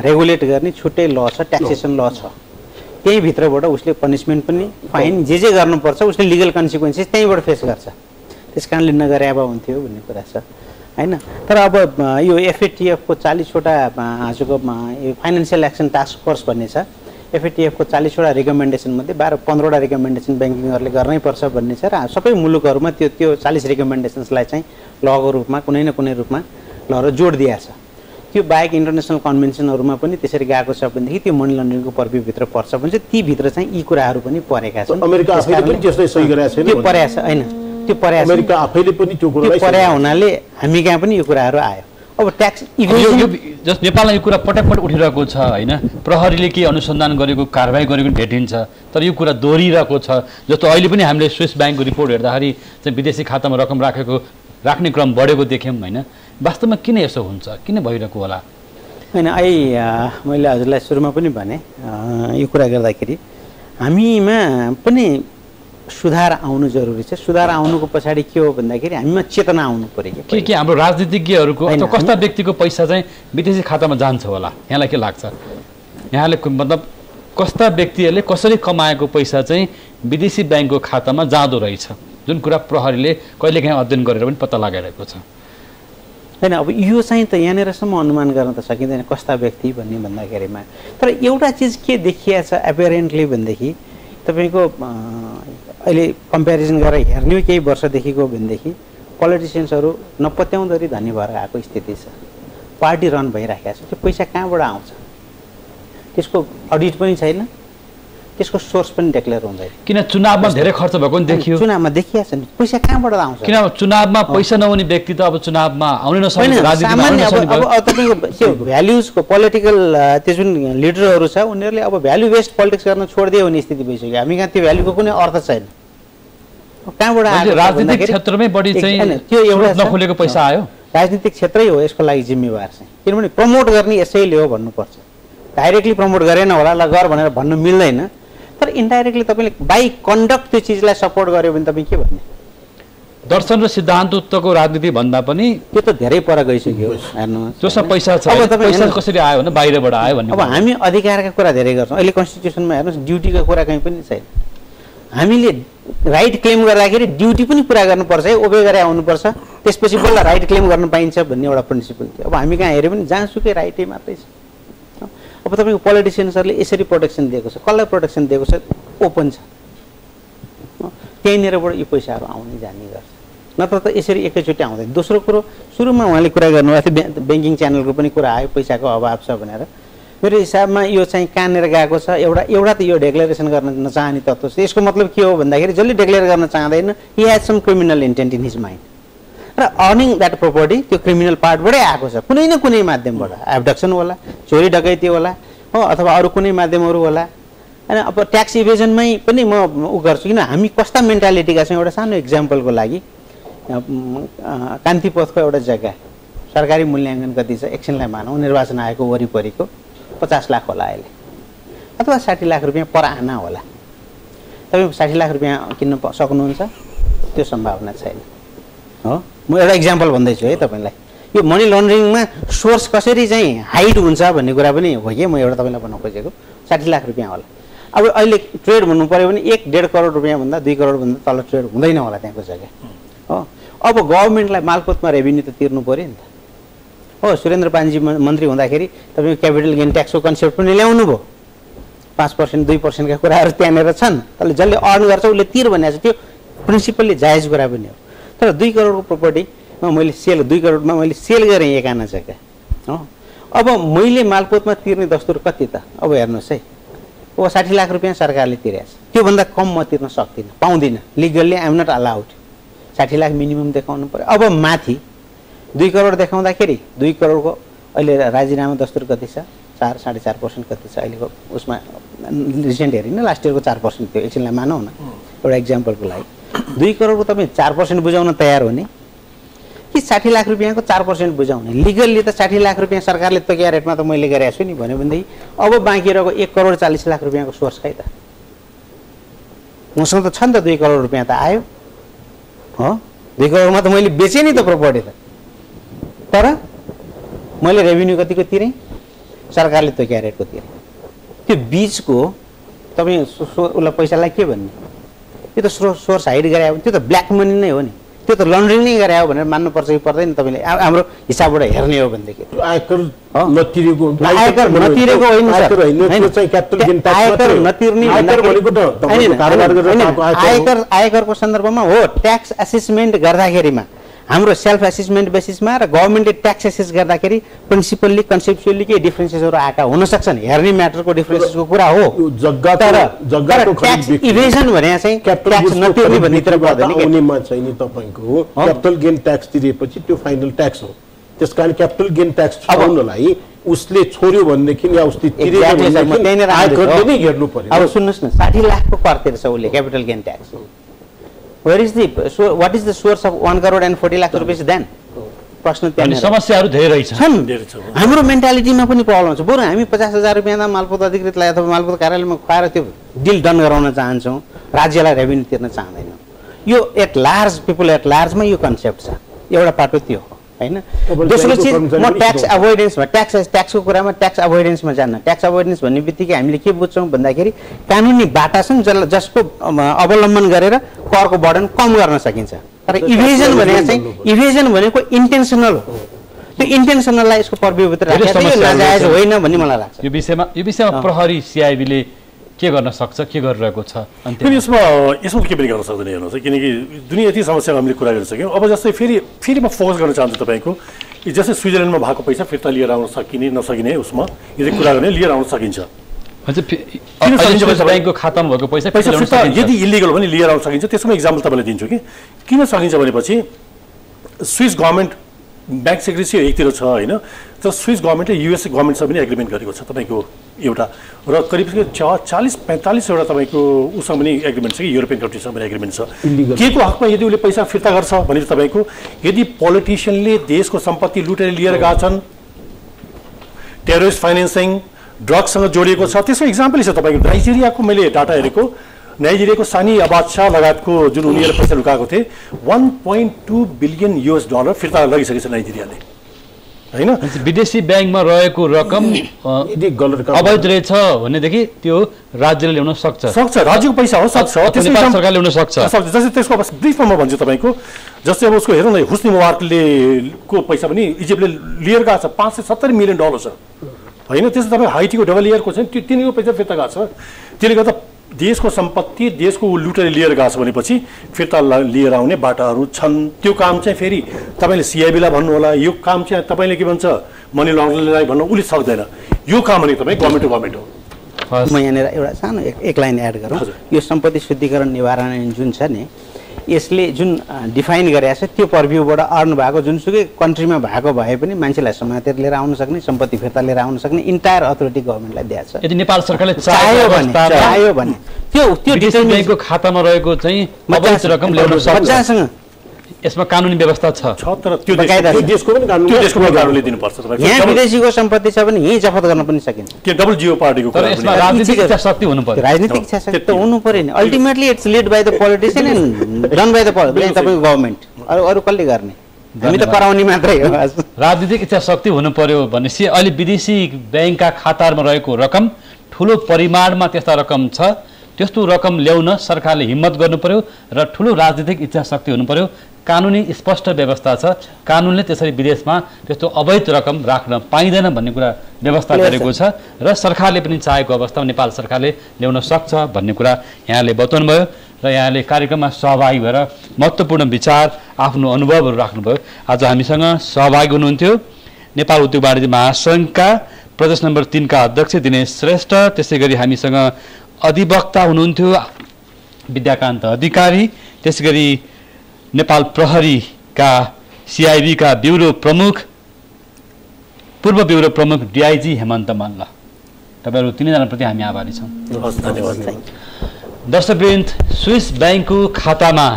रेगुलेट गर्ने छुट्टै ल छ, ट्याक्सेसन ल छ। त्यही भित्रबाट उसले पनिसमेन्ट पनि, फाइन जे गर्नुपर्छ उसले लिगल कन्सिक्वेन्सेस त्यहीँबाट फेस गर्छ। त्यस कारणले नगर्यावा हुन्थ्यो भन्ने कुरा छ होइन। तर अब यो एफएटिएफको 40वटा आजको यो फाइनेन्सियल एक्सन टास्क फोर्स भन्ने छ, एफएटिएफको 40वटा रिकमेन्डेसनमध्ये 12-15वटा रिकमेन्डेसन ब्याङ्किङहरूले गर्नै पर्छ भन्ने छ। र सबै मुलुकहरूमा त्यो 40 रिकमेन्डेसन्सलाई चाहिँ लको रूपमा कुनै न कुनै रूपमा ल जोड दिएको छ। त्यो बाहेक इन्टरनेसनल कन्भेन्सनहरूमा पनि त्यसरी गएको छ भनेदेखि त्यो मनी लन्ड्रिङको पर्भ्यूभित्र पर्छ भने चाहिँ तीभित्र चाहिँ यी कुराहरू पनि परेका छन्। अमेरिका आफैले पनि त्यसलाई सही गरेको छैन, त्यो परेको छ होइन, त्यो परेको छ। अमेरिका आफैले पनि त्यो कुरालाई परेको हुनाले हामी कहाँ पनि यो कुराहरू आयो। अब ट्याक्स जस्ट नेपालमा यो कुरा पटक उठिरहेको छ होइन, प्रहरीले के अनुसन्धान गरेको, कारबाही गरेको भेटिन्छ, तर यो कुरा दोहोरिरहेको छ। जस्तो अहिले पनि हामीले स्विस ब्याङ्कको रिपोर्ट हेर्दाखेरि चाहिँ विदेशी खातामा रकम राख्ने क्रम बढेको देख्यौँ होइन। वास्तवमा किन यसो हुन्छ, किन भइरहेको होला? होइन, मैले हजुरलाई सुरुमा पनि भने यो कुरा गर्दाखेरि हामीमा पनि सुधार आउनु जरुरी छ। सुधार आउनुको पछाडि के हो भन्दाखेरि हामीमा चेतना आउनु पर्यो। के हाम्रो राजनीतिज्ञहरूको अथवा कस्ता व्यक्तिको पैसा चाहिँ विदेशी खातामा जान्छ होला, यहाँलाई के लाग्छ? यहाँले मतलब कस्ता व्यक्तिहरूले कसरी कमाएको पैसा चाहिँ विदेशी ब्याङ्कको खातामा जाँदो रहेछ, जुन कुरा प्रहरीले कहिलेकाहीँ अध्ययन गरेर पनि पत्ता लगाइरहेको छ होइन। अब यो चाहिँ त यहाँनिरसम्म अनुमान गर्न त सकिँदैन कस्ता व्यक्ति भन्ने भन्दाखेरिमा। तर एउटा चिज के देखिया छ एपेरेन्टली भनेदेखि तपाईँको अहिले कम्पेरिजन गरेर हेर्ने केही वर्षदेखिको भनेदेखि पोलिटिसियन्सहरू नपत्याउँदरी धनी भएर आएको स्थिति छ। पार्टी रन भइराखेको छ। त्यो पैसा कहाँबाट आउँछ त्यसको अडिट पनि छैन, त्यसको सोर्स पनि डिक्लेयर हुँदैन। किन चुनावमा धेरै खर्च भएको पनि देखियो, चुनावमा देखिया छ नि पैसा कहाँबाट आउँछ। किन चुनावमा पैसा नहुने व्यक्ति त अब चुनावमा आउनै नसक्ने, सामान्य अब तपाईँको त्यो भ्याल्युजको पोलिटिकल त्यो जुन लिडरहरू छ उनीहरूले अब भ्याल्यु बेस्ड पोलिटिक्स गर्न छोडिदियो भन्ने स्थिति भइसक्यो। हामी कहाँ त्यो भ्याल्युको कुनै अर्थ छैन। कहाँबाट आयो? राजनीतिक क्षेत्रमै बढी चाहिँ त्यो एउटा नखोलेको पैसा आयो। राजनीतिक क्षेत्रै हो यसको लागि जिम्मेवार चाहिँ, किनभने प्रमोट गर्ने यसैले हो भन्नुपर्छ। डाइरेक्टली प्रमोट गरेन होला ल गर भनेर भन्नु मिल्दैन, तर इन्डाइरेक्टली तपाईँले बाई कन्डक्ट त्यो चिजलाई सपोर्ट गर्यो भने तपाईँ के भन्ने? दर्शन र सिद्धान्तको राजनीति भन्दा पनि त्यो त धेरै पर गइसक्यो। हेर्नुहोस् जोसँग पैसा छ, पैसा कसरी आयो भने बाहिरबाट आयो भन्ने। अब हामी अधिकारका कुरा धेरै गर्छौँ। अहिले कन्स्टिट्युसनमा हेर्नुहोस् ड्युटीको कुरा कहीँ पनि छैन। हामीले राइट क्लेम गर्दाखेरि ड्युटी पनि पुरा गर्नुपर्छ है, ओबे गरेर आउनुपर्छ, त्यसपछि बल्ल राइट क्लेम गर्न पाइन्छ भन्ने एउटा प्रिन्सिपल थियो। अब हामी कहाँ हेऱ्यो भने जहाँसुकै राइटै मात्रै छ। अब तपाईँको पोलिटिसियन्सहरूले यसरी प्रोटेक्सन दिएको छ, कसलाई प्रोटेक्सन दिएको छ? ओपन छ, त्यहीँनिरबाट यो पैसाहरू आउने जाने गर्छ, नत्र त यसरी एकैचोटि आउँदैन। दोस्रो कुरो सुरुमा उहाँले कुरा गर्नुभएको थियो ब्याङ्किङ च्यानलको पनि कुरा आयो, पैसाको अभाव छ भनेर। मेरो हिसाबमा यो चाहिँ कहाँनिर गएको छ, एउटा त यो डिक्लेरेसन गर्न नचाहने तत्त्व छ। यसको मतलब के हो भन्दाखेरि जसले डिक्लेयर गर्न चाहँदैन he has some criminal intent in his mind, र अर्निङ द्याट प्रोपर्टी त्यो क्रिमिनल पार्टबाटै आएको छ, कुनै न कुनै माध्यमबाट। एब्डक्सन होला, चोरी डकैती होला हो, अथवा अरू कुनै माध्यमहरू होला होइन। अब ट्याक्स इभेजनमै पनि म उ गर्छु, किन हामी कस्ता मेन्टालिटीका छौँ। एउटा सानो इक्जाम्पलको लागि कान्तिपथको एउटा जग्गा सरकारी मूल्याङ्कन कति छ एकछिनलाई मानौँ, निर्वाचन आयोगको वरिपरिको 50 लाख होला अहिले, अथवा 60 लाख रुपियाँ पर आना होला। तपाईँ 60 लाख रुपियाँ किन्न सक्नुहुन्छ? त्यो सम्भावना छैन हो। म एउटा इक्जाम्पल भन्दैछु है तपाईँलाई। यो मनी लन्ड्रिङमा सोर्स कसरी चाहिँ हाइड हुन्छ भन्ने कुरा पनि हो कि म एउटा तपाईँलाई भन्न खोजेको। 60 लाख रुपियाँ होला। अब अहिले ट्रेड भन्नु पऱ्यो भने 1-1.5 करोड रुपियाँभन्दा 2 करोडभन्दा तल ट्रेड हुँदैन होला त्यहाँको जग्गा हो। अब गभर्मेन्टलाई मालपोतमा रेभिन्यू त तिर्नु पऱ्यो नि त हो। सुरेन्द्र पानजी मन्त्री हुँदाखेरि तपाईँको क्यापिटल गेन ट्याक्सको कन्सेप्ट पनि ल्याउनु भयो। 5% 2% का कुराहरू त्यहाँनिर छन्। त्यसले जसले अर्न गर्छ उसले तिर भनेको छ, त्यो प्रिन्सिपल्ली जायज कुरा पनि हो। तर 2 करोडको प्रोपर्टीमा मैले 2 करोडमा मैले सेल गरेँ एक आना जग्गा हो। अब मैले मालपोतमा तिर्ने दस्तुर कति त? अब हेर्नुहोस् है, अब 60 लाख रुपियाँ सरकारले तिरेको छ, त्योभन्दा कम म तिर्न सक्दिनँ, पाउँदिनँ। Legally I am not allowed. 60 lakh minimum देखाउनु पऱ्यो। अब माथि 2 करोड देखाउँदाखेरि 2 करोडको अहिले राजीनामा दस्तुर कति छ? 4.5% कति छ अहिलेको उसमा रिसेन्ट हेरिन लास्ट इयरको 4% थियो एकछिनलाई मानौँ न एउटा इक्जाम्पलको लागि 2 करोडको तपाईँ 4% बुझाउन तयार हुने कि 60 लाख रुपियाँको 4% बुझाउने लिगल्ली त 60 लाख रुपियाँ सरकारले तोकिया रेटमा त मैले गरेको छु नि भन्यो भनेदेखि अब बाँकी रहेको 1 करोड 40 लाख रुपियाँको सोर्स खै त मसँग त छ नि त 2 करोड रुपियाँ त आयो हो 2 करोडमा त मैले बेचेँ नि त प्रोपर्टी त तर मैले रेभिन्यू कतिको तिरेँ सरकारले तोकिया रेटको तिरेँ त्यो बीचको तपाईँ उसलाई पैसालाई के भन्ने त्यो त सोर्स हाइड गरे त्यो त ब्ल्याक मनी नै हो नि त्यो त लन्ड्रिङ नै गरे हो भनेर मान्नुपर्छ कि पर्दैन तपाईँले हाम्रो हिसाबबाट हेर्ने हो भनेदेखि आयकर नतिरेको होइन आयकरको सन्दर्भमा हो ट्याक्स एसेसमेन्ट गर्दाखेरिमा हाम्रो सेल्फ एसेसमेन्ट बेसिसमा र गभर्मेन्टले ट्याक्स एसेस गर्दाखेरि प्रिन्सिपल्ली कन्सेप्चुअली केही डिफ्रेन्सेसहरू आएका हुन सक्छन् हेर्ने म्याटरको डिफ्रेन्सेसको कुरा हो जग्गाको ट्याक्स इभेजन भने चाहिँ ट्याक्स नतिर्ने भन्नेतिर पर्दैन उनीमा चाहिँ नि तपाईको क्यापिटल गेन ट्याक्स तिरेपछि त्यो फाइनल ट्याक्स हो त्यसकारण क्यापिटल गेन ट्याक्स छुटाउनलाई उसले छोड्यो भनेदेखि या उसले तिरेको भनेदेखि आयकरले नै हेर्नु पर्यो अब सुन्नुस् न 60 लाखको कर तिर्छ उसले capital gain tax Where is what is the source of 1 crore and 40 lakh rupees then? प्रश्न त्यहाँ समस्याहरू धेरै छन् हाम्रो मेन्टालिटीमा पनि प्रब्लम छ बरु हामी 50,000 रुपियाँ मालपोत अधिकृतलाई अथवा मालपोत कार्यालयमा खुवाएर त्यो डिल डन गराउन चाहन्छौँ राज्यलाई रेभिन्यू तिर्न चाहदैनौँ यो एट लार्ज पिपल एट लार्जमा यो कन्सेप्ट छ एउटा पाटो त्यो हो हैन दोस्रो चीज म ट्याक्स अभोइडेन्समा ट्याक्सको कुरामा ट्याक्स अभोइडेन्समा जान्न ट्याक्स अभोइडेन्स भन्ने बित्तिकै हामीले के बुझ्छौँ भन्दाखेरि कानुनी बाटा छन् जसको अवलम्बन गरेर करको बर्डन कम गर्न सकिन्छ तर इभेजन भने चाहिँ इभेजन भनेको इन्टेन्सनल हो त्यो इन्टेन्सनललाई यसको पर्भ्यूभित्र राखेर नाजायज होइन भन्ने मलाई लाग्छ यो विषयमा प्रहरी सिआइबीले के गर्न सक्छ के गरिरहेको छ अनि यसमा के पनि गर्न सक्दैन हेर्नुहोस् किनकि दुनिया यति समस्याको हामीले कुरा गरिसक्यौँ अब जस्तै फेरि म फोकस गर्न चाहन्छु तपाईँको जस्तै स्विजरल्यान्डमा भएको पैसा फिर्ता लिएर आउन सकिने नसकिने उसमा यदि कुरा गर्ने लिएर आउन सकिन्छ ब्याङ्कको खातामा भएको पैसा फिर्ता यदि इलिगल भने लिएर आउन सकिन्छ त्यसको इक्जाम्पल तपाईँलाई दिन्छु कि किन सकिन्छ भनेपछि स्विस गभर्मेन्ट ब्याङ्क सेक्रेटरी एकतिर छ होइन तर स्विस गभर्मेन्टले युएस गभर्मेन्टसँग पनि एग्रिमेन्ट गरेको छ तपाईँको एउटा र करिब 40-45 एउटा तपाईँको उसँग पनि एग्रिमेन्ट छ कि युरोपियन कन्ट्रीसँग पनि एग्रिमेन्ट छ के को हकमा यदि उसले पैसा फिर्ता गर्छ भने तपाईँको यदि पोलिटिसियनले देशको सम्पत्ति लुटेर लिएर गएका छन् टेरोरिस्ट फाइनेन्सिङ ड्रग्ससँग जोडिएको छ त्यसको इक्जाम्पल छ तपाईँको नाइजेरियाको मैले डाटा हेरेको नाइजेरियाको सानी बादशाह लगायतको जुन उनीहरूले पैसा लुकाएको थिए $1.2 बिलियन फिर्ता लगिसकेको छ नाइजेरियाले हैन विदेशी ब्याङ्कमा रहेको रकम अवैध रहेछ भनेदेखि त्यो राज्यले ल्याउन सक्छ राज्यको पैसा हो सक्छ नेपाल सरकारले ल्याउन सक्छ जस्तै त्यसको ब्रिफमा म भन्छु तपाईँको जस्तै अब उसको हेर्नु न हुस्नी मुबारकले को पैसा पनि इजिप्टले लिएर गएको छ $570 मिलियन छ होइन त्यसो तपाईँ हाइटीको डबल इयरको छ तिनीको पैसा फिर्ता गएको छ त्यसले गर्दा देशको सम्पत्ति देशको लुटेर लिएर गएको छ भनेपछि फिर्ता लिएर आउने बाटाहरू छन् त्यो काम चाहिँ फेरि तपाईँले सिआइबीलाई भन्नु होला यो काम चाहिँ तपाईँले के भन्छ मनी लन्ड्रिङलाई भन्नु उसले सक्दैन यो काम भने तपाईँ गभर्मेन्ट हो म यहाँनिर एउटा सानो एक लाइन एड गरौँ यो सम्पत्ति शुद्धिकरण निवारण जुन छ नि यसले जुन डिफाइन गरेको छ त्यो पर्भ्यूबाट अर्न भएको जुनसुकै कन्ट्रीमा भएको भए पनि मान्छेलाई समातेर लिएर आउन सक्ने सम्पत्ति फिर्ता लिएर आउन सक्ने इन्टायर अथोरिटी गभर्मेन्टलाई दिएको छ यदि नेपाल सरकारले चाह्यो भने त्यो ब्याङ्कको खातामा रहेको चाहिँ अवैध रकम ल्याउन सक्छ यसमा कानुनी व्यवस्था छ तर त्यो देशको पनि कानुनले दिनुपर्छ यहाँ विदेशीको सम्पत्ति छ भने यही जफत गर्न पनि सकिन्छ त्यो डबल जियो पार्टीको तर यसमा राजनीतिक इच्छा शक्ति हुनु पर्यो राजनीतिक इच्छा शक्ति त हुनु पर्यो नि ultimately it's led by the politician and done by the तपाईको गभर्नमेन्ट अरु कसले गर्ने हामी त कराउने मात्रै हो राजनीतिक इच्छा शक्ति हुनु पर्यो भनेपछि अहिले विदेशी ब्याङ्कका खातामा रहेको रकम ठुलो परिमाणमा त्यस्ता रकम छ त्यस्तो रकम ल्याउन सरकारले हिम्मत गर्नु पर्यो र ठुलो राजनीतिक इच्छा शक्ति हुनु पर्यो कानुनी स्पष्ट व्यवस्था छ कानुनले त्यसरी विदेशमा त्यस्तो अवैध रकम राख्न पाइँदैन भन्ने कुरा व्यवस्था गरेको छ र सरकारले पनि चाहेको अवस्थामा नेपाल सरकारले ल्याउन सक्छ भन्ने कुरा यहाँले बताउनुभयो र यहाँले कार्यक्रममा सहभागी भएर महत्त्वपूर्ण विचार आफ्नो अनुभवहरू राख्नुभयो आज हामीसँग सहभागी हुनुहुन्थ्यो नेपाल उद्योग वाणिज्य महासङ्घका प्रदेश नम्बर 3 का अध्यक्ष दिनेश श्रेष्ठ त्यसै गरी हामीसँग अधिवक्ता हुनुहुन्थ्यो विद्याकान्त अधिकारी त्यसै गरी नेपाल प्रहरीका सिआइबीका ब्युरो प्रमुख पूर्व ब्युरो प्रमुख डिआइजी हेमन्त मल्ल। तपाईँहरू तिनैजनाप्रति हामी आभारी छौँ। हस्, धन्यवाद। दर्शकवृन्द, स्विस ब्याङ्कको खातामा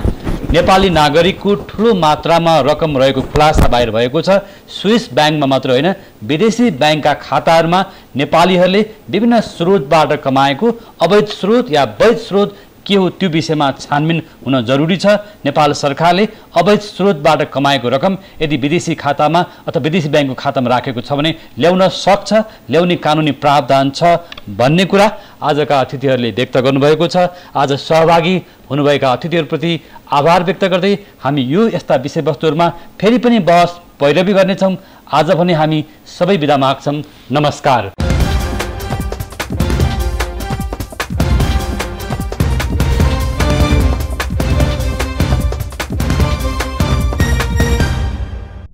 नेपाली नागरिकको ठुलो मात्रामा रकम रहेको खुलासा बाहिर भएको छ। स्विस ब्याङ्कमा मात्र होइन, विदेशी ब्याङ्कका खाताहरूमा नेपालीहरूले विभिन्न स्रोतबाट कमाएको अवैध स्रोत या वैध स्रोत के हो त्यो विषयमा छानबिन हुन जरुरी छ। नेपाल सरकारले अवैध स्रोतबाट कमाएको रकम यदि विदेशी खातामा अथवा विदेशी ब्याङ्कको खातामा राखेको छ भने ल्याउन सक्छ, ल्याउने कानुनी प्रावधान छ भन्ने कुरा आजका अतिथिहरूले व्यक्त गर्नुभएको छ। आज सहभागी हुनुभएका अतिथिहरूप्रति आभार व्यक्त गर्दै हामी यो यस्ता विषयवस्तुहरूमा फेरि पनि बहस पैरवी गर्नेछौँ। आज भने हामी सबै बिदा माग्छौँ। नमस्कार।